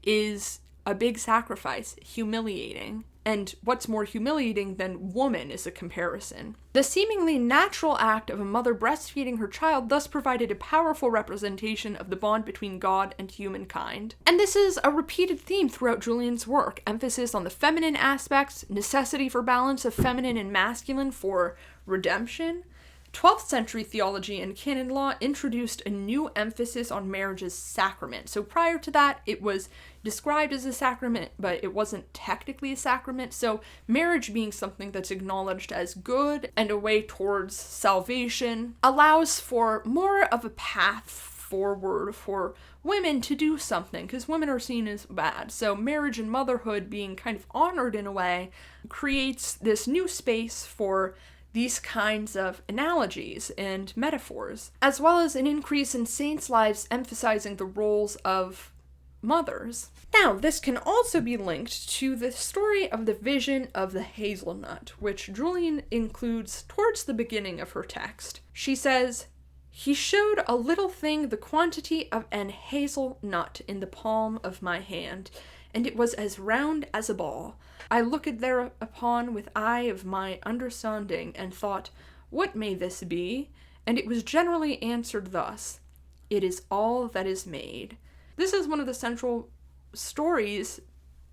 is a big sacrifice, humiliating. And what's more humiliating than woman is a comparison. The seemingly natural act of a mother breastfeeding her child thus provided a powerful representation of the bond between God and humankind. And this is a repeated theme throughout Julian's work, emphasis on the feminine aspects, necessity for balance of feminine and masculine for redemption. 12th century theology and canon law introduced a new emphasis on marriage's sacrament. So prior to that, it was described as a sacrament, but it wasn't technically a sacrament. So marriage being something that's acknowledged as good and a way towards salvation allows for more of a path forward for women to do something, because women are seen as bad. So marriage and motherhood being kind of honored in a way creates this new space for these kinds of analogies and metaphors, as well as an increase in saints' lives emphasizing the roles of mothers. Now, this can also be linked to the story of the vision of the hazelnut, which Julian includes towards the beginning of her text. She says, "He showed a little thing the quantity of an hazelnut in the palm of my hand, and it was as round as a ball. I looked thereupon with eye of my understanding, and thought, what may this be? And it was generally answered thus, it is all that is made." This is one of the central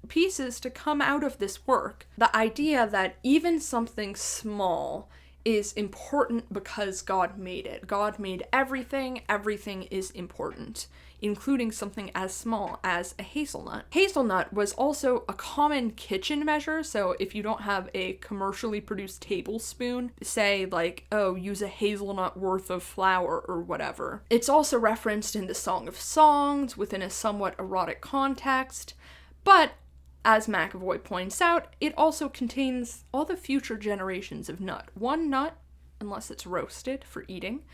pieces to come out of this work. The idea that even something small is important because God made it. God made everything. Everything is important, including something as small as a hazelnut. Hazelnut was also a common kitchen measure, so if you don't have a commercially produced tablespoon, say like, oh, use a hazelnut worth of flour or whatever. It's also referenced in the Song of Songs within a somewhat erotic context, but as McAvoy points out, it also contains all the future generations of nut. One nut, unless it's roasted for eating,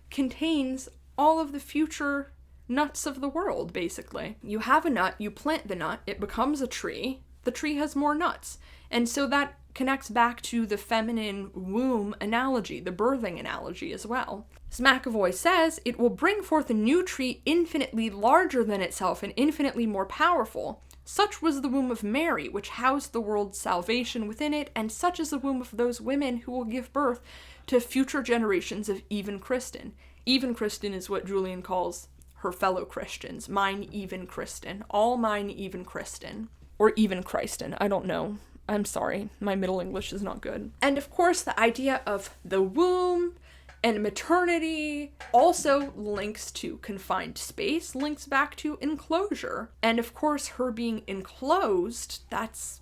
contains all of the future nuts of the world, basically. You have a nut, you plant the nut, it becomes a tree, the tree has more nuts. And so that connects back to the feminine womb analogy, the birthing analogy as well. As McAvoy says, it will bring forth a new tree infinitely larger than itself and infinitely more powerful. Such was the womb of Mary, which housed the world's salvation within it, and such is the womb of those women who will give birth to future generations of even Christen. Even Christen is what Julian calls her fellow Christians. Mine even Christen. All mine even Christen. Or even Christen. I don't know. I'm sorry. My Middle English is not good. And of course, the idea of the womb and maternity also links to confined space, links back to enclosure. And of course, her being enclosed, that's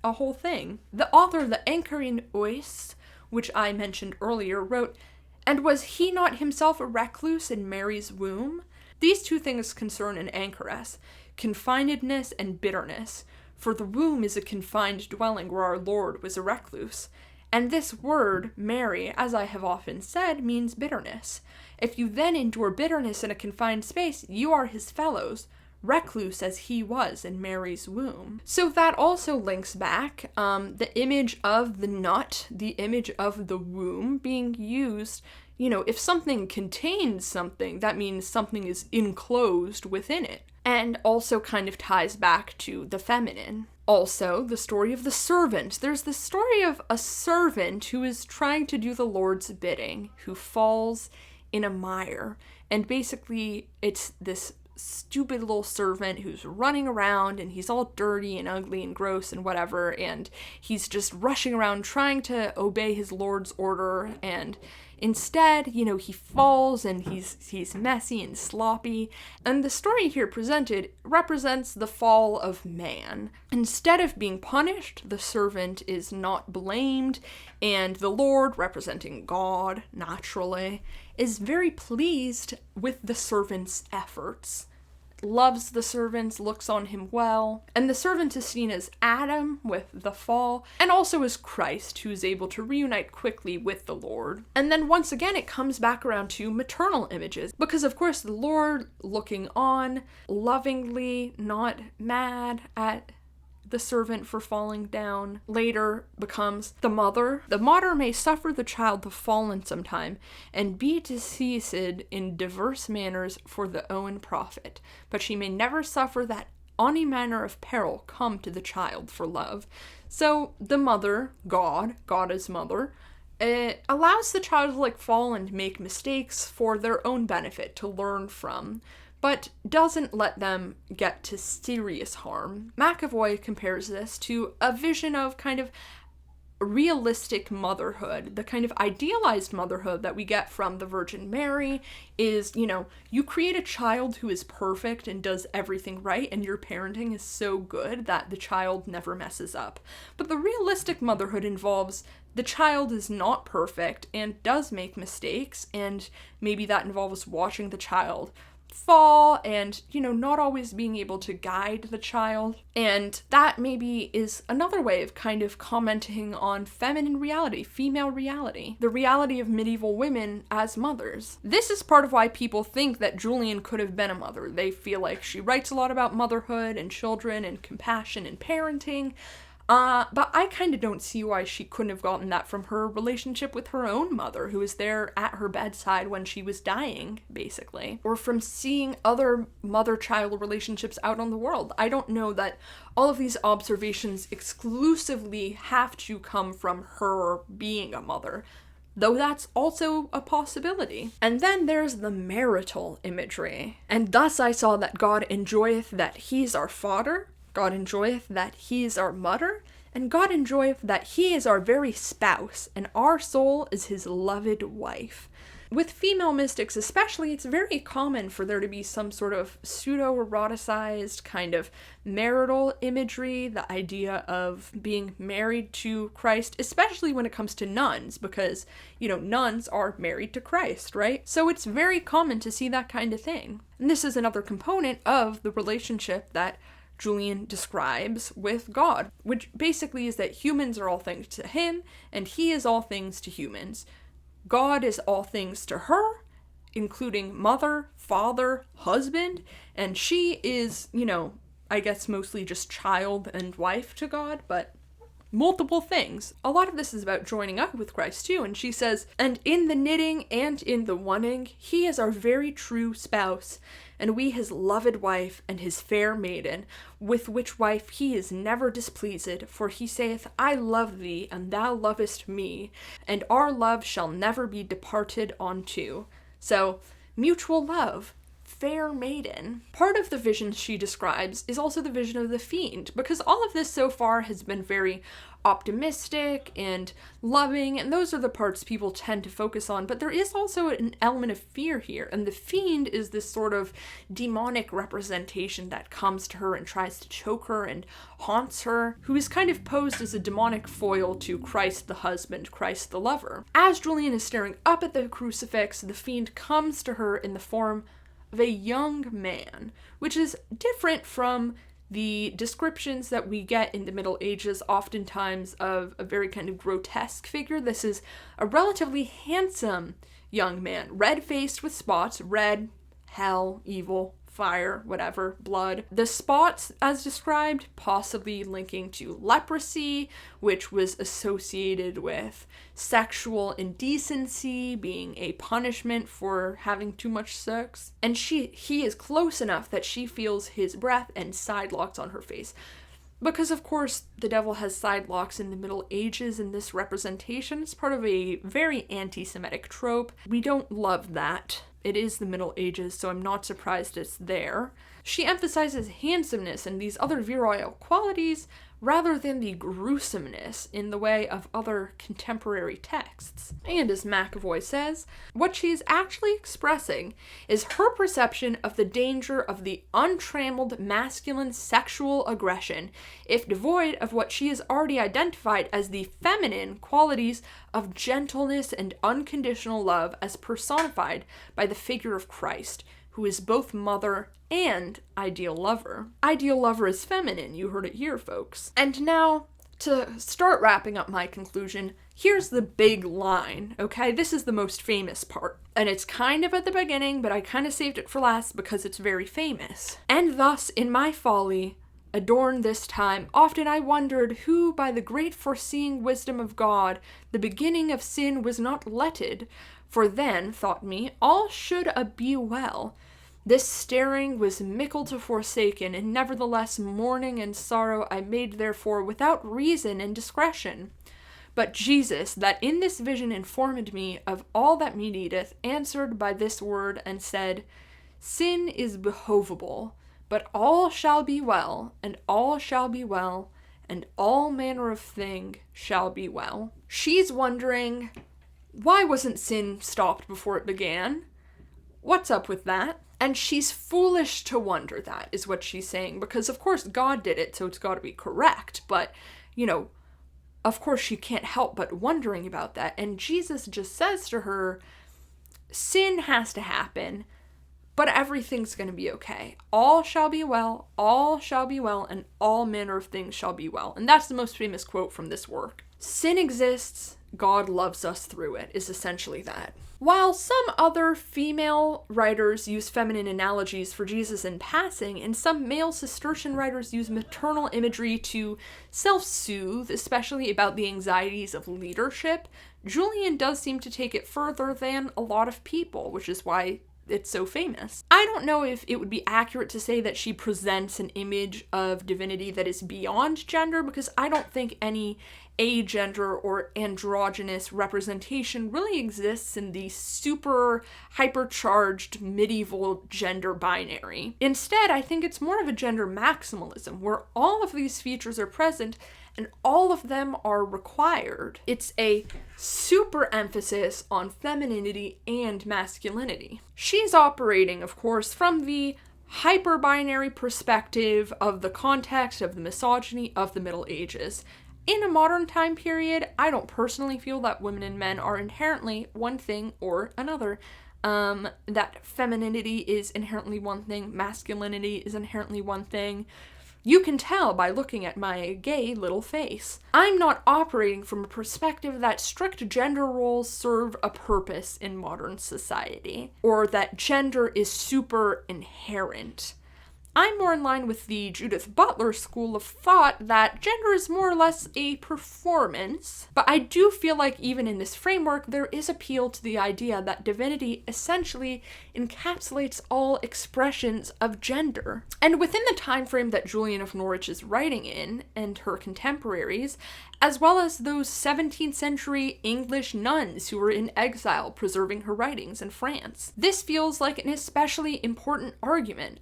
a whole thing. The author of the anchoresses, which I mentioned earlier, wrote, "And was he not himself a recluse in Mary's womb?" These two things concern an anchoress, confinedness and bitterness, for the womb is a confined dwelling where our Lord was a recluse, And this word, Mary, as I have often said, means bitterness. If you then endure bitterness in a confined space, you are his fellows, recluse as he was in Mary's womb. So that also links back the image of the nut, the image of the womb being used. If something contains something, that means something is enclosed within it. And also kind of ties back to the feminine. Also, the story of the servant. There's the story of a servant who is trying to do the Lord's bidding, who falls in a mire. And basically, it's this stupid little servant who's running around, and he's all dirty and ugly and gross and whatever, and he's just rushing around trying to obey his Lord's order, and instead, he falls and he's messy and sloppy. And the story here presented represents the fall of man. Instead of being punished, the servant is not blamed, and the Lord, representing God, naturally, is very pleased with the servant's efforts. Loves the servant, looks on him well, and the servant is seen as Adam with the fall, and also as Christ, who is able to reunite quickly with the Lord. And then once again it comes back around to maternal images, because of course the Lord, looking on, lovingly, not mad at the servant for falling down, later becomes the mother. The mother may suffer the child to fallen sometime, and be deceased in diverse manners for the own profit, but she may never suffer that any manner of peril come to the child for love. So the mother, God as mother, allows the child to fall and make mistakes for their own benefit, to learn from, but doesn't let them get to serious harm. McAvoy compares this to a vision of kind of realistic motherhood. The kind of idealized motherhood that we get from the Virgin Mary is, you create a child who is perfect and does everything right, and your parenting is so good that the child never messes up. But the realistic motherhood involves the child is not perfect and does make mistakes, and maybe that involves watching the child fall and, not always being able to guide the child. And that maybe is another way of kind of commenting on feminine reality, female reality, the reality of medieval women as mothers. This is part of why people think that Julian could have been a mother. They feel like she writes a lot about motherhood and children and compassion and parenting. But I kind of don't see why she couldn't have gotten that from her relationship with her own mother, who was there at her bedside when she was dying, basically. Or from seeing other mother-child relationships out on the world. I don't know that all of these observations exclusively have to come from her being a mother, though that's also a possibility. And then there's the marital imagery. And thus I saw that God enjoyeth that he is our father, God enjoyeth that he is our mother, and God enjoyeth that he is our very spouse, and our soul is his loved wife. With female mystics especially, it's very common for there to be some sort of pseudo-eroticized kind of marital imagery, the idea of being married to Christ, especially when it comes to nuns, because, nuns are married to Christ, right? So it's very common to see that kind of thing. And this is another component of the relationship that Julian describes with God, which basically is that humans are all things to him, and he is all things to humans. God is all things to her, including mother, father, husband, and she is, I guess mostly just child and wife to God, but multiple things. A lot of this is about joining up with Christ too, and she says, and in the knitting and in the wonning, he is our very true spouse, and we his loved wife and his fair maiden, with which wife he is never displeased, for he saith, I love thee, and thou lovest me, and our love shall never be departed unto. So, mutual love. Fair maiden. Part of the vision she describes is also the vision of the fiend, because all of this so far has been very optimistic and loving, and those are the parts people tend to focus on, but there is also an element of fear here, and the fiend is this sort of demonic representation that comes to her and tries to choke her and haunts her, who is kind of posed as a demonic foil to Christ the husband, Christ the lover. As Julian is staring up at the crucifix, the fiend comes to her in the form of a young man, which is different from the descriptions that we get in the Middle Ages, oftentimes of a very kind of grotesque figure. This is a relatively handsome young man, red-faced with spots, red, hell, evil, fire, whatever, blood. The spots, as described, possibly linking to leprosy, which was associated with sexual indecency, being a punishment for having too much sex. And he is close enough that she feels his breath and side locks on her face. Because, of course, the devil has side locks in the Middle Ages, and this representation is part of a very anti-Semitic trope. We don't love that. It is the Middle Ages, so I'm not surprised it's there. She emphasizes handsomeness and these other virile qualities rather than the gruesomeness in the way of other contemporary texts. And as McAvoy says, what she is actually expressing is her perception of the danger of the untrammeled masculine sexual aggression, if devoid of what she has already identified as the feminine qualities of gentleness and unconditional love as personified by the figure of Christ, who is both mother and ideal lover. Ideal lover is feminine, you heard it here, folks. And now, to start wrapping up my conclusion, here's the big line, okay? This is the most famous part. And it's kind of at the beginning, but I kind of saved it for last because it's very famous. And thus, in my folly, adorned this time, often I wondered who, by the great foreseeing wisdom of God, the beginning of sin was not letted, for then, thought me, all should be well. This staring was mickle to forsaken, and nevertheless mourning and sorrow I made therefore without reason and discretion. But Jesus, that in this vision informed me of all that me needeth, answered by this word, and said, Sin is behovable, but all shall be well, and all shall be well, and all manner of thing shall be well. She's wondering, why wasn't sin stopped before it began? What's up with that? And she's foolish to wonder that, is what she's saying, because of course God did it, so it's got to be correct, but, of course she can't help but wondering about that, and Jesus just says to her, sin has to happen, but everything's going to be okay. All shall be well, and all manner of things shall be well. And that's the most famous quote from this work. Sin exists, God loves us through it, is essentially that. While some other female writers use feminine analogies for Jesus in passing, and some male Cistercian writers use maternal imagery to self-soothe, especially about the anxieties of leadership, Julian does seem to take it further than a lot of people, which is why it's so famous. I don't know if it would be accurate to say that she presents an image of divinity that is beyond gender, because I don't think any agender or androgynous representation really exists in the super hypercharged medieval gender binary. Instead, I think it's more of a gender maximalism, where all of these features are present and all of them are required. It's a super emphasis on femininity and masculinity. She's operating, of course, from the hyper-binary perspective of the context of the misogyny of the Middle Ages. In a modern time period, I don't personally feel that women and men are inherently one thing or another. That femininity is inherently one thing, masculinity is inherently one thing. You can tell by looking at my gay little face. I'm not operating from a perspective that strict gender roles serve a purpose in modern society, or that gender is super inherent. I'm more in line with the Judith Butler school of thought that gender is more or less a performance, but I do feel like even in this framework there is appeal to the idea that divinity essentially encapsulates all expressions of gender. And within the time frame that Julian of Norwich is writing in, and her contemporaries, as well as those 17th century English nuns who were in exile preserving her writings in France, this feels like an especially important argument.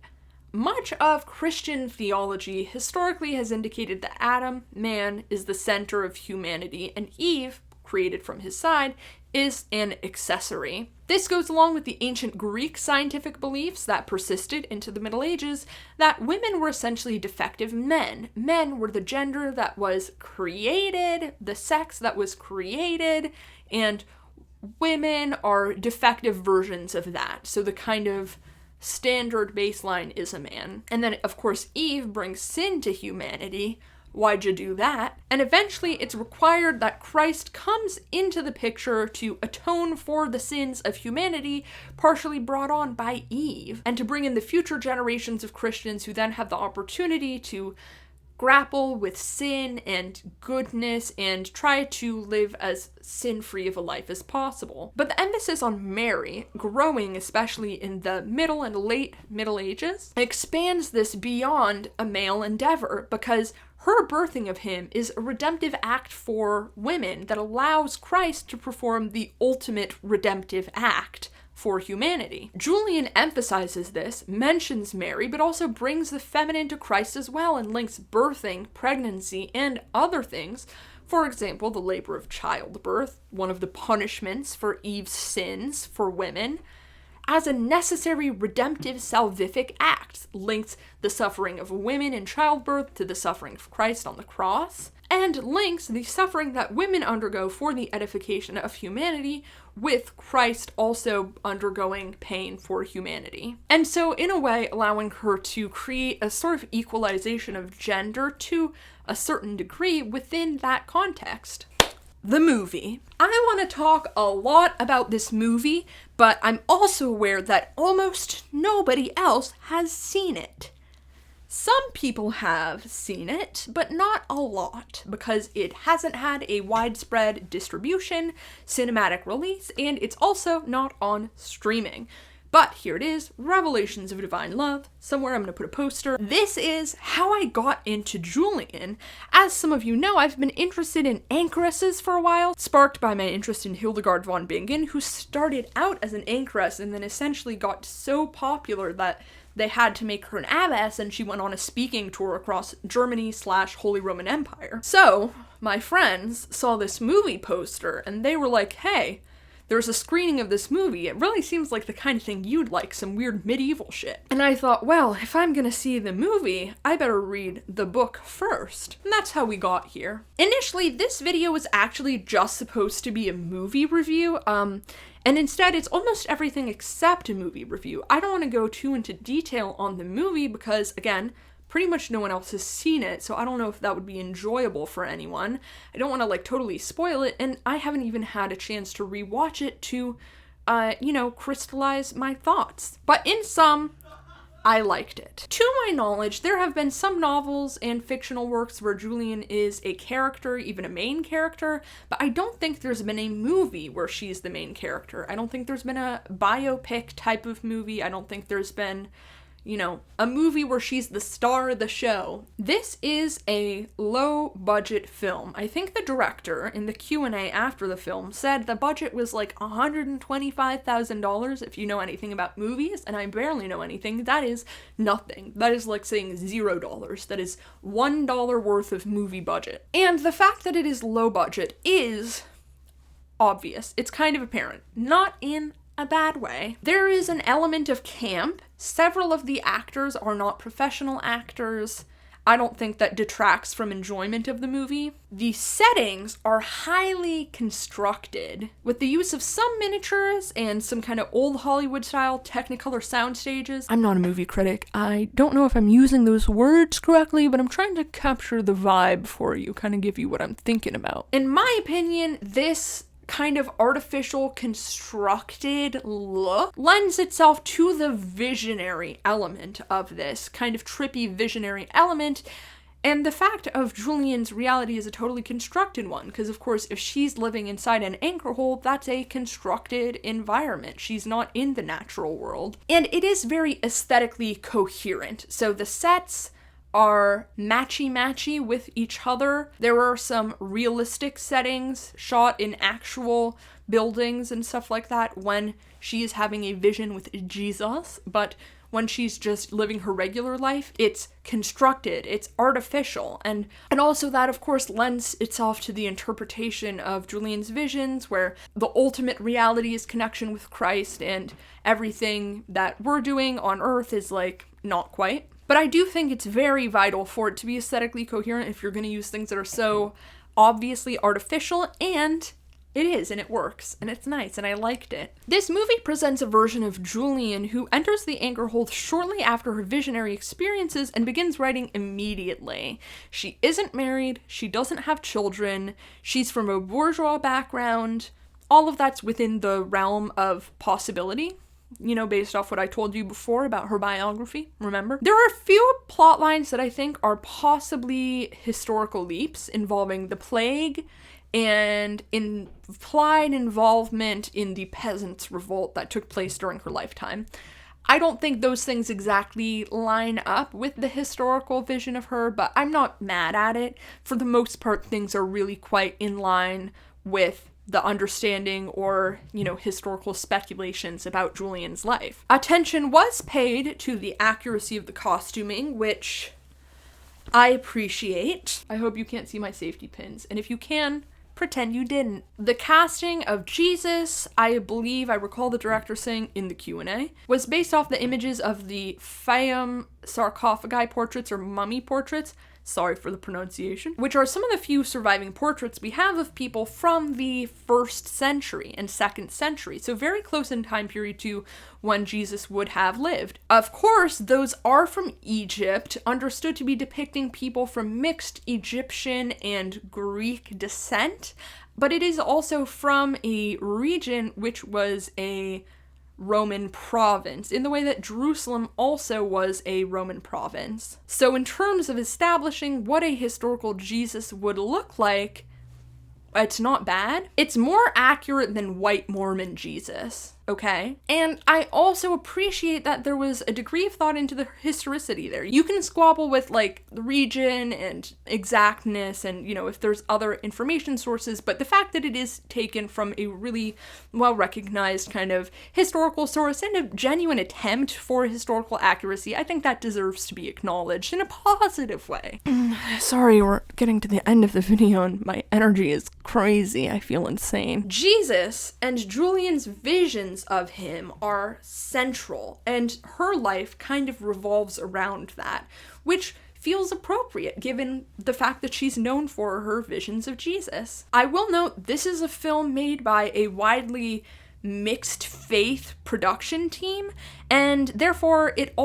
Much of Christian theology historically has indicated that Adam, man, is the center of humanity, and Eve, created from his side, is an accessory. This goes along with the ancient Greek scientific beliefs that persisted into the Middle Ages that women were essentially defective men. Men were the gender that was created, the sex that was created, and women are defective versions of that. So the kind of standard baseline is a man. And then, of course, Eve brings sin to humanity. Why'd you do that? And eventually it's required that Christ comes into the picture to atone for the sins of humanity, partially brought on by Eve, and to bring in the future generations of Christians who then have the opportunity to grapple with sin and goodness and try to live as sin-free of a life as possible. But the emphasis on Mary, growing especially in the middle and late Middle Ages, expands this beyond a male endeavor, because her birthing of him is a redemptive act for women that allows Christ to perform the ultimate redemptive act for humanity. Julian emphasizes this, mentions Mary, but also brings the feminine to Christ as well and links birthing, pregnancy, and other things. For example, the labor of childbirth, one of the punishments for Eve's sins for women, as a necessary redemptive salvific act, links the suffering of women in childbirth to the suffering of Christ on the cross, and links the suffering that women undergo for the edification of humanity with Christ also undergoing pain for humanity. And so, in a way, allowing her to create a sort of equalization of gender to a certain degree within that context. The movie. I want to talk a lot about this movie, but I'm also aware that almost nobody else has seen it. Some people have seen it, but not a lot, because it hasn't had a widespread distribution, cinematic release, and it's also not on streaming. But here it is, Revelations of Divine Love. Somewhere I'm going to put a poster. This is how I got into Julian. As some of you know, I've been interested in anchoresses for a while, sparked by my interest in Hildegard von Bingen, who started out as an anchoress and then essentially got so popular that they had to make her an abbess, and she went on a speaking tour across Germany/Holy Roman Empire. So, my friends saw this movie poster, and they were like, hey, there's a screening of this movie. It really seems like the kind of thing you'd like, some weird medieval shit. And I thought, well, if I'm gonna see the movie, I better read the book first. And that's how we got here. Initially, this video was actually just supposed to be a movie review, and instead it's almost everything except a movie review. I don't want to go too into detail on the movie because, again, pretty much no one else has seen it, so I don't know if that would be enjoyable for anyone. I don't want to, totally spoil it, and I haven't even had a chance to rewatch it to, crystallize my thoughts. But in sum, I liked it. To my knowledge, there have been some novels and fictional works where Julian is a character, even a main character, but I don't think there's been a movie where she's the main character. I don't think there's been a biopic type of movie. I don't think there's been a movie where she's the star of the show. This is a low-budget film. I think the director, in the Q&A after the film, said the budget was like $125,000, if you know anything about movies, and I barely know anything. That is nothing. That is like saying $0. That is $1 worth of movie budget. And the fact that it is low budget is obvious. It's kind of apparent. Not in a bad way. There is an element of camp. Several of the actors are not professional actors. I don't think that detracts from enjoyment of the movie. The settings are highly constructed, with the use of some miniatures and some kind of old Hollywood-style Technicolor sound stages. I'm not a movie critic. I don't know if I'm using those words correctly, but I'm trying to capture the vibe for you, kind of give you what I'm thinking about. In my opinion, this kind of artificial constructed look lends itself to the visionary element of this, kind of trippy visionary element, and the fact of Julian's reality is a totally constructed one, because of course if she's living inside an anchor hole, that's a constructed environment. She's not in the natural world. And it is very aesthetically coherent, so the sets are matchy-matchy with each other. There are some realistic settings shot in actual buildings and stuff like that when she is having a vision with Jesus, but when she's just living her regular life, it's constructed, it's artificial, and also that, of course, lends itself to the interpretation of Julian's visions, where the ultimate reality is connection with Christ, and everything that we're doing on Earth is, not quite. But I do think it's very vital for it to be aesthetically coherent if you're going to use things that are so obviously artificial, and It is, and it works, and it's nice, and I liked it. This movie presents a version of Julian who enters the anchor hold shortly after her visionary experiences and begins writing immediately. She isn't married, she doesn't have children, she's from a bourgeois background. All of that's within the realm of possibility, you know, based off what I told you before about her biography, remember? There are a few plot lines that I think are possibly historical leaps involving the plague and implied involvement in the peasants' revolt that took place during her lifetime. I don't think those things exactly line up with the historical vision of her, but I'm not mad at it. For the most part, things are really quite in line with the understanding or, you know, historical speculations about Julian's life. Attention was paid to the accuracy of the costuming, which I appreciate. I hope you can't see my safety pins, and if you can, pretend you didn't. The casting of Jesus, I believe I recall the director saying in the Q&A, was based off the images of the Fayum sarcophagi portraits or mummy portraits, sorry for the pronunciation, which are some of the few surviving portraits we have of people from the 1st century and 2nd century, so very close in time period to when Jesus would have lived. Of course, those are from Egypt, understood to be depicting people from mixed Egyptian and Greek descent, but it is also from a region which was a Roman province, in the way that Jerusalem also was a Roman province. So in terms of establishing what a historical Jesus would look like, it's not bad. It's more accurate than white Mormon Jesus, okay? And I also appreciate that there was a degree of thought into the historicity there. You can squabble with, like, the region and exactness and, you know, if there's other information sources, but the fact that it is taken from a really well-recognized kind of historical source and a genuine attempt for historical accuracy, I think that deserves to be acknowledged in a positive way. Sorry, we're getting to the end of the video and my energy is crazy. I feel insane. Jesus and Julian's visions of him are central, and her life kind of revolves around that, which feels appropriate given the fact that she's known for her visions of Jesus. I will note this is a film made by a widely mixed faith production team, and therefore it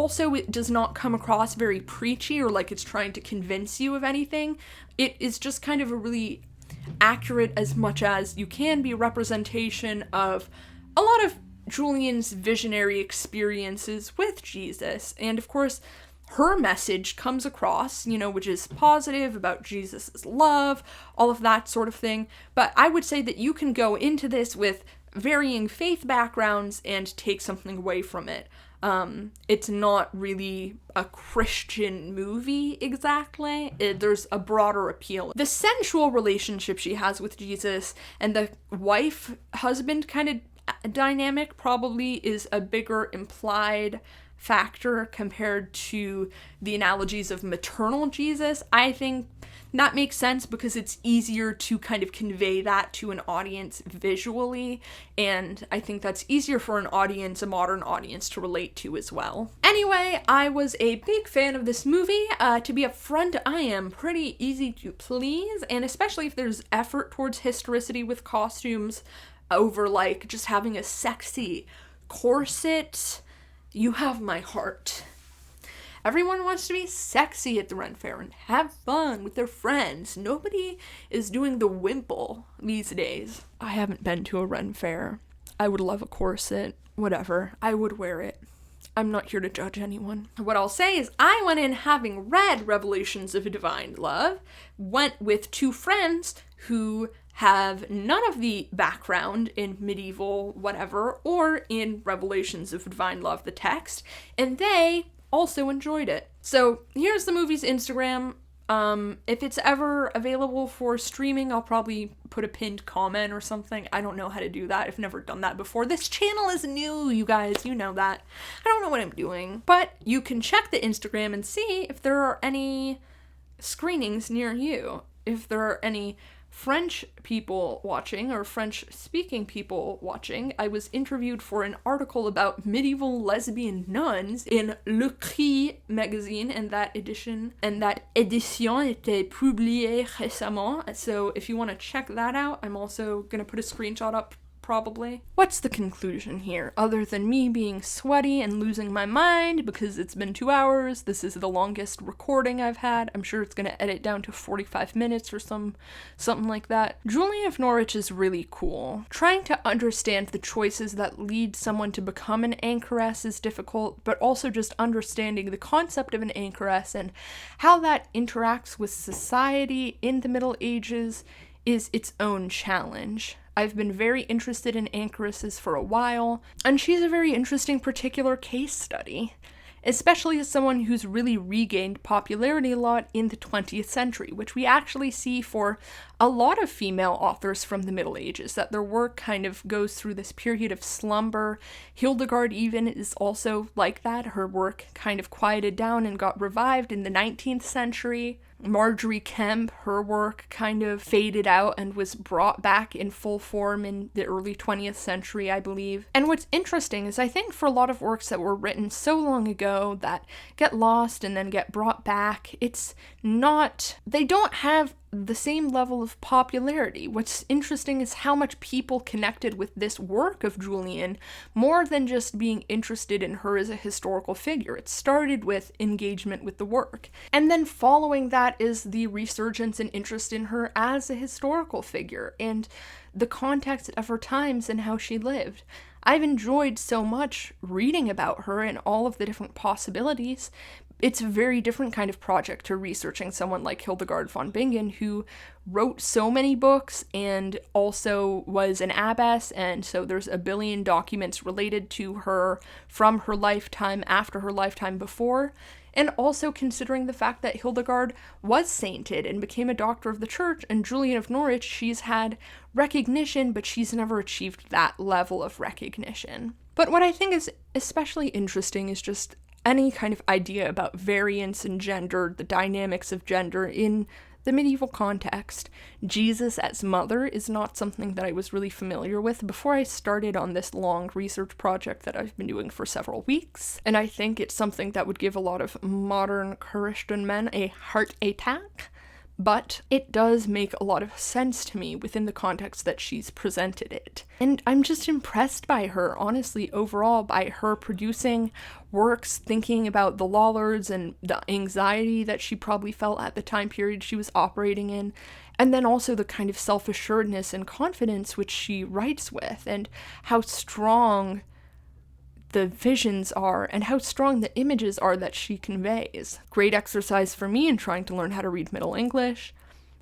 does not come across very preachy or like it's trying to convince you of anything. It is just kind of a really accurate, as much as you can be, representation of a lot of Julian's visionary experiences with Jesus. And of course, her message comes across, you know, which is positive about Jesus's love, all of that sort of thing. But I would say that you can go into this with varying faith backgrounds and take something away from it. It's not really a Christian movie exactly. There's a broader appeal. The sensual relationship she has with Jesus and the wife-husband kind of dynamic probably is a bigger implied factor compared to the analogies of maternal Jesus. I think that makes sense because it's easier to kind of convey that to an audience visually, and I think that's easier for an audience, a modern audience, to relate to as well. Anyway, I was a big fan of this movie. To be upfront, I am pretty easy to please, and especially if there's effort towards historicity with costumes over, like, just having a sexy corset, you have my heart. Everyone wants to be sexy at the Ren Fair and have fun with their friends. Nobody is doing the wimple these days. I haven't been to a Ren Fair. I would love a corset. Whatever. I would wear it. I'm not here to judge anyone. What I'll say is I went in having read Revelations of a Divine Love, went with two friends who have none of the background in medieval whatever or in Revelations of Divine Love, the text, and they also enjoyed it. So here's the movie's Instagram. If it's ever available for streaming, I'll probably put a pinned comment or something. I don't know how to do that. I've never done that before. This channel is new, you guys. You know that. I don't know what I'm doing. But you can check the Instagram and see if there are any screenings near you. If there are any French people watching, or French-speaking people watching, I was interviewed for an article about medieval lesbian nuns in Le Cri magazine, and that edition était publiée récemment. So if you want to check that out, I'm also going to put a screenshot up probably. What's the conclusion here, other than me being sweaty and losing my mind because it's been 2 hours? This is the longest recording I've had. I'm sure it's going to edit down to 45 minutes or something like that. Julian of Norwich is really cool. Trying to understand the choices that lead someone to become an anchoress is difficult, but also just understanding the concept of an anchoress and how that interacts with society in the Middle Ages is its own challenge. I've been very interested in anchoresses for a while, and she's a very interesting particular case study, especially as someone who's really regained popularity a lot in the 20th century, which we actually see for a lot of female authors from the Middle Ages, that their work kind of goes through this period of slumber. Hildegard even is also like that. Her work kind of quieted down and got revived in the 19th century. Marjorie Kemp, her work kind of faded out and was brought back in full form in the early 20th century, I believe. And what's interesting is I think for a lot of works that were written so long ago that get lost and then get brought back, they don't have the same level of popularity. What's interesting is how much people connected with this work of Julian more than just being interested in her as a historical figure. It started with engagement with the work. And then following that is the resurgence and interest in her as a historical figure and the context of her times and how she lived. I've enjoyed so much reading about her and all of the different possibilities. It's a very different kind of project to researching someone like Hildegard von Bingen, who wrote so many books and also was an abbess, and so there's a billion documents related to her from her lifetime, after her lifetime, before, and also considering the fact that Hildegard was sainted and became a doctor of the church, and Julian of Norwich, she's had recognition, but she's never achieved that level of recognition. But what I think is especially interesting is just any kind of idea about variance in gender, the dynamics of gender in the medieval context. Jesus as mother is not something that I was really familiar with before I started on this long research project that I've been doing for several weeks, and I think it's something that would give a lot of modern Christian men a heart attack. But it does make a lot of sense to me within the context that she's presented it. And I'm just impressed by her, honestly, overall, by her producing works, thinking about the Lollards and the anxiety that she probably felt at the time period she was operating in, and then also the kind of self-assuredness and confidence which she writes with, and how strong the visions are and how strong the images are that she conveys. Great exercise for me in trying to learn how to read Middle English.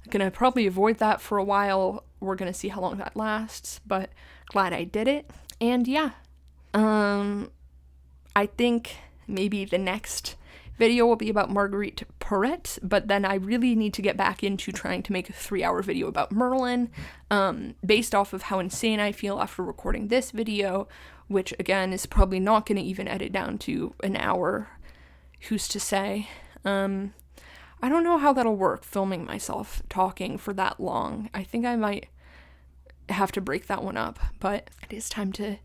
I'm gonna probably avoid that for a while. We're gonna see how long that lasts, but glad I did it. And yeah, I think maybe the next video will be about Marguerite Porete, but then I really need to get back into trying to make a 3-hour video about Merlin, based off of how insane I feel after recording this video, which again is probably not going to even edit down to an hour. Who's to say? I don't know how that'll work, filming myself talking for that long. I think I might have to break that one up, but it is time to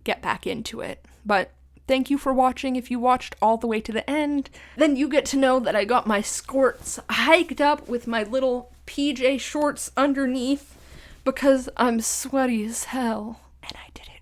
get back into it. But thank you for watching. If you watched all the way to the end, then you get to know that I got my skirts hiked up with my little PJ shorts underneath because I'm sweaty as hell, and I did it.